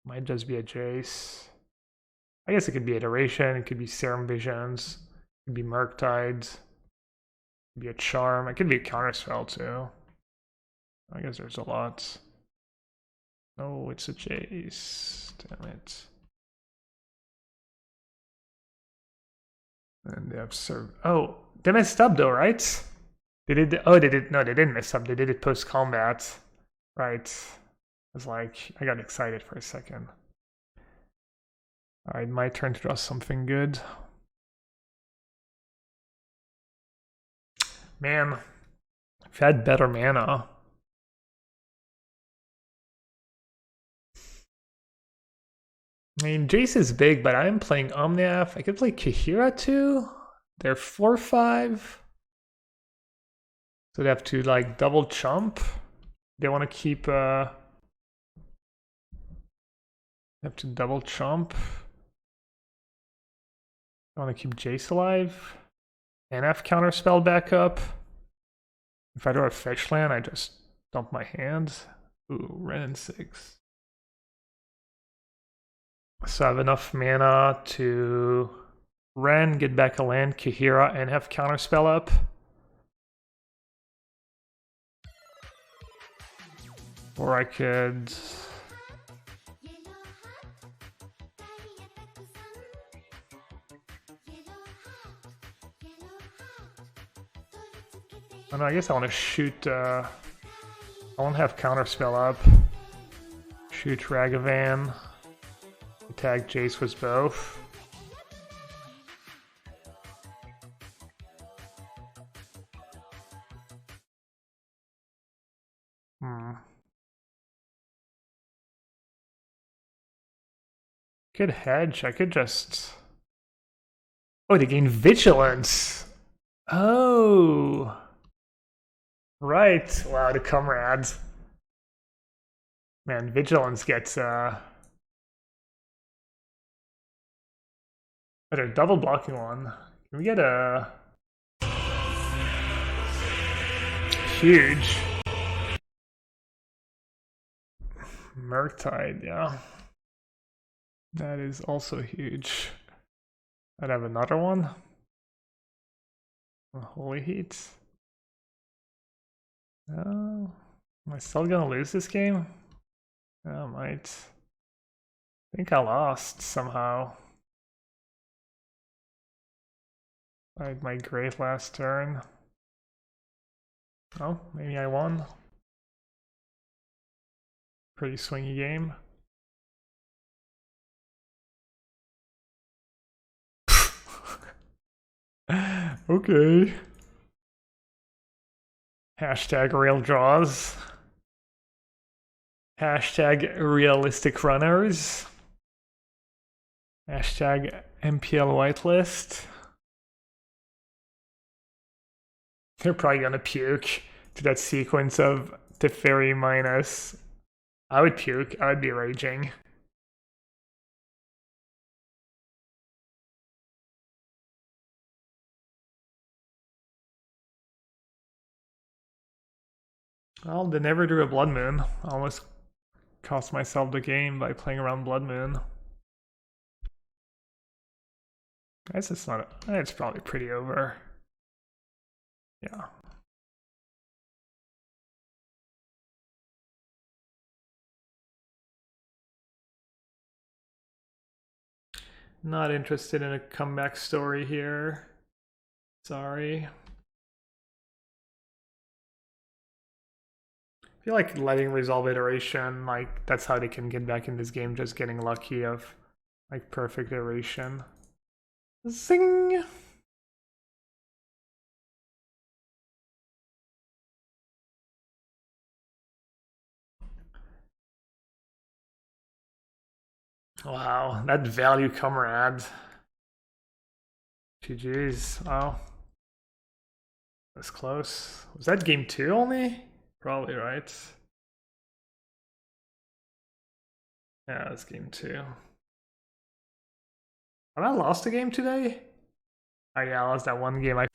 Might just be a Jace. I guess it could be Iteration, it could be Serum Visions, it could be Murktide, it could be a Charm, it could be a Counterspell too. I guess there's a lot. Oh, it's a Jace. Damn it. And they have served. Oh, they messed up though, right? They did. Oh, they did. No, they didn't mess up. They did it post combat, right? I was like, I got excited for a second. All right, my turn to draw something good. Man, I've had better mana. I mean, Jace is big, but I'm playing Omnath. I could play Kahira too. They're 4/5. So they have to like double chump. They want to keep they have to double chump. I want to keep Jace alive. NF counterspell back up. If I draw a fetch land, I just dump my hand. Ooh, Ren and 6. So I have enough mana to Ren, get back a land, Kahira, and have Counterspell up. Or I could... Oh no, I guess I want to shoot... I want to have Counterspell up. Shoot Ragavan. Attack Jace with both. Could hedge. I could just... Oh, they gain Vigilance! Oh! Right. Wow, the comrades. Man, Vigilance gets... Oh, they're double blocking one. Can we get a... Huge. Murktide, yeah. That is also huge. I'd have another one. Holy Heat. Am I still gonna lose this game? Yeah, I might. I think I lost somehow. I had my great last turn. Oh, maybe I won. Pretty swingy game. Okay. Hashtag real draws. Hashtag realistic runners. Hashtag MPL whitelist. They're probably gonna puke to that sequence of Teferi minus. I would puke. I would be raging. Well, they never drew a Blood Moon. I almost cost myself the game by playing around Blood Moon. I guess it's not. It's probably pretty over. Yeah. Not interested in a comeback story here. Sorry. I feel like letting resolve iteration, like that's how they can get back in this game, just getting lucky of like perfect iteration. Zing! Wow, that value comrade. GG's. Wow. That's close. Was that game 2 only? Probably, right? Yeah, that's game 2. Have I lost a game today? Oh yeah, I lost that one game. I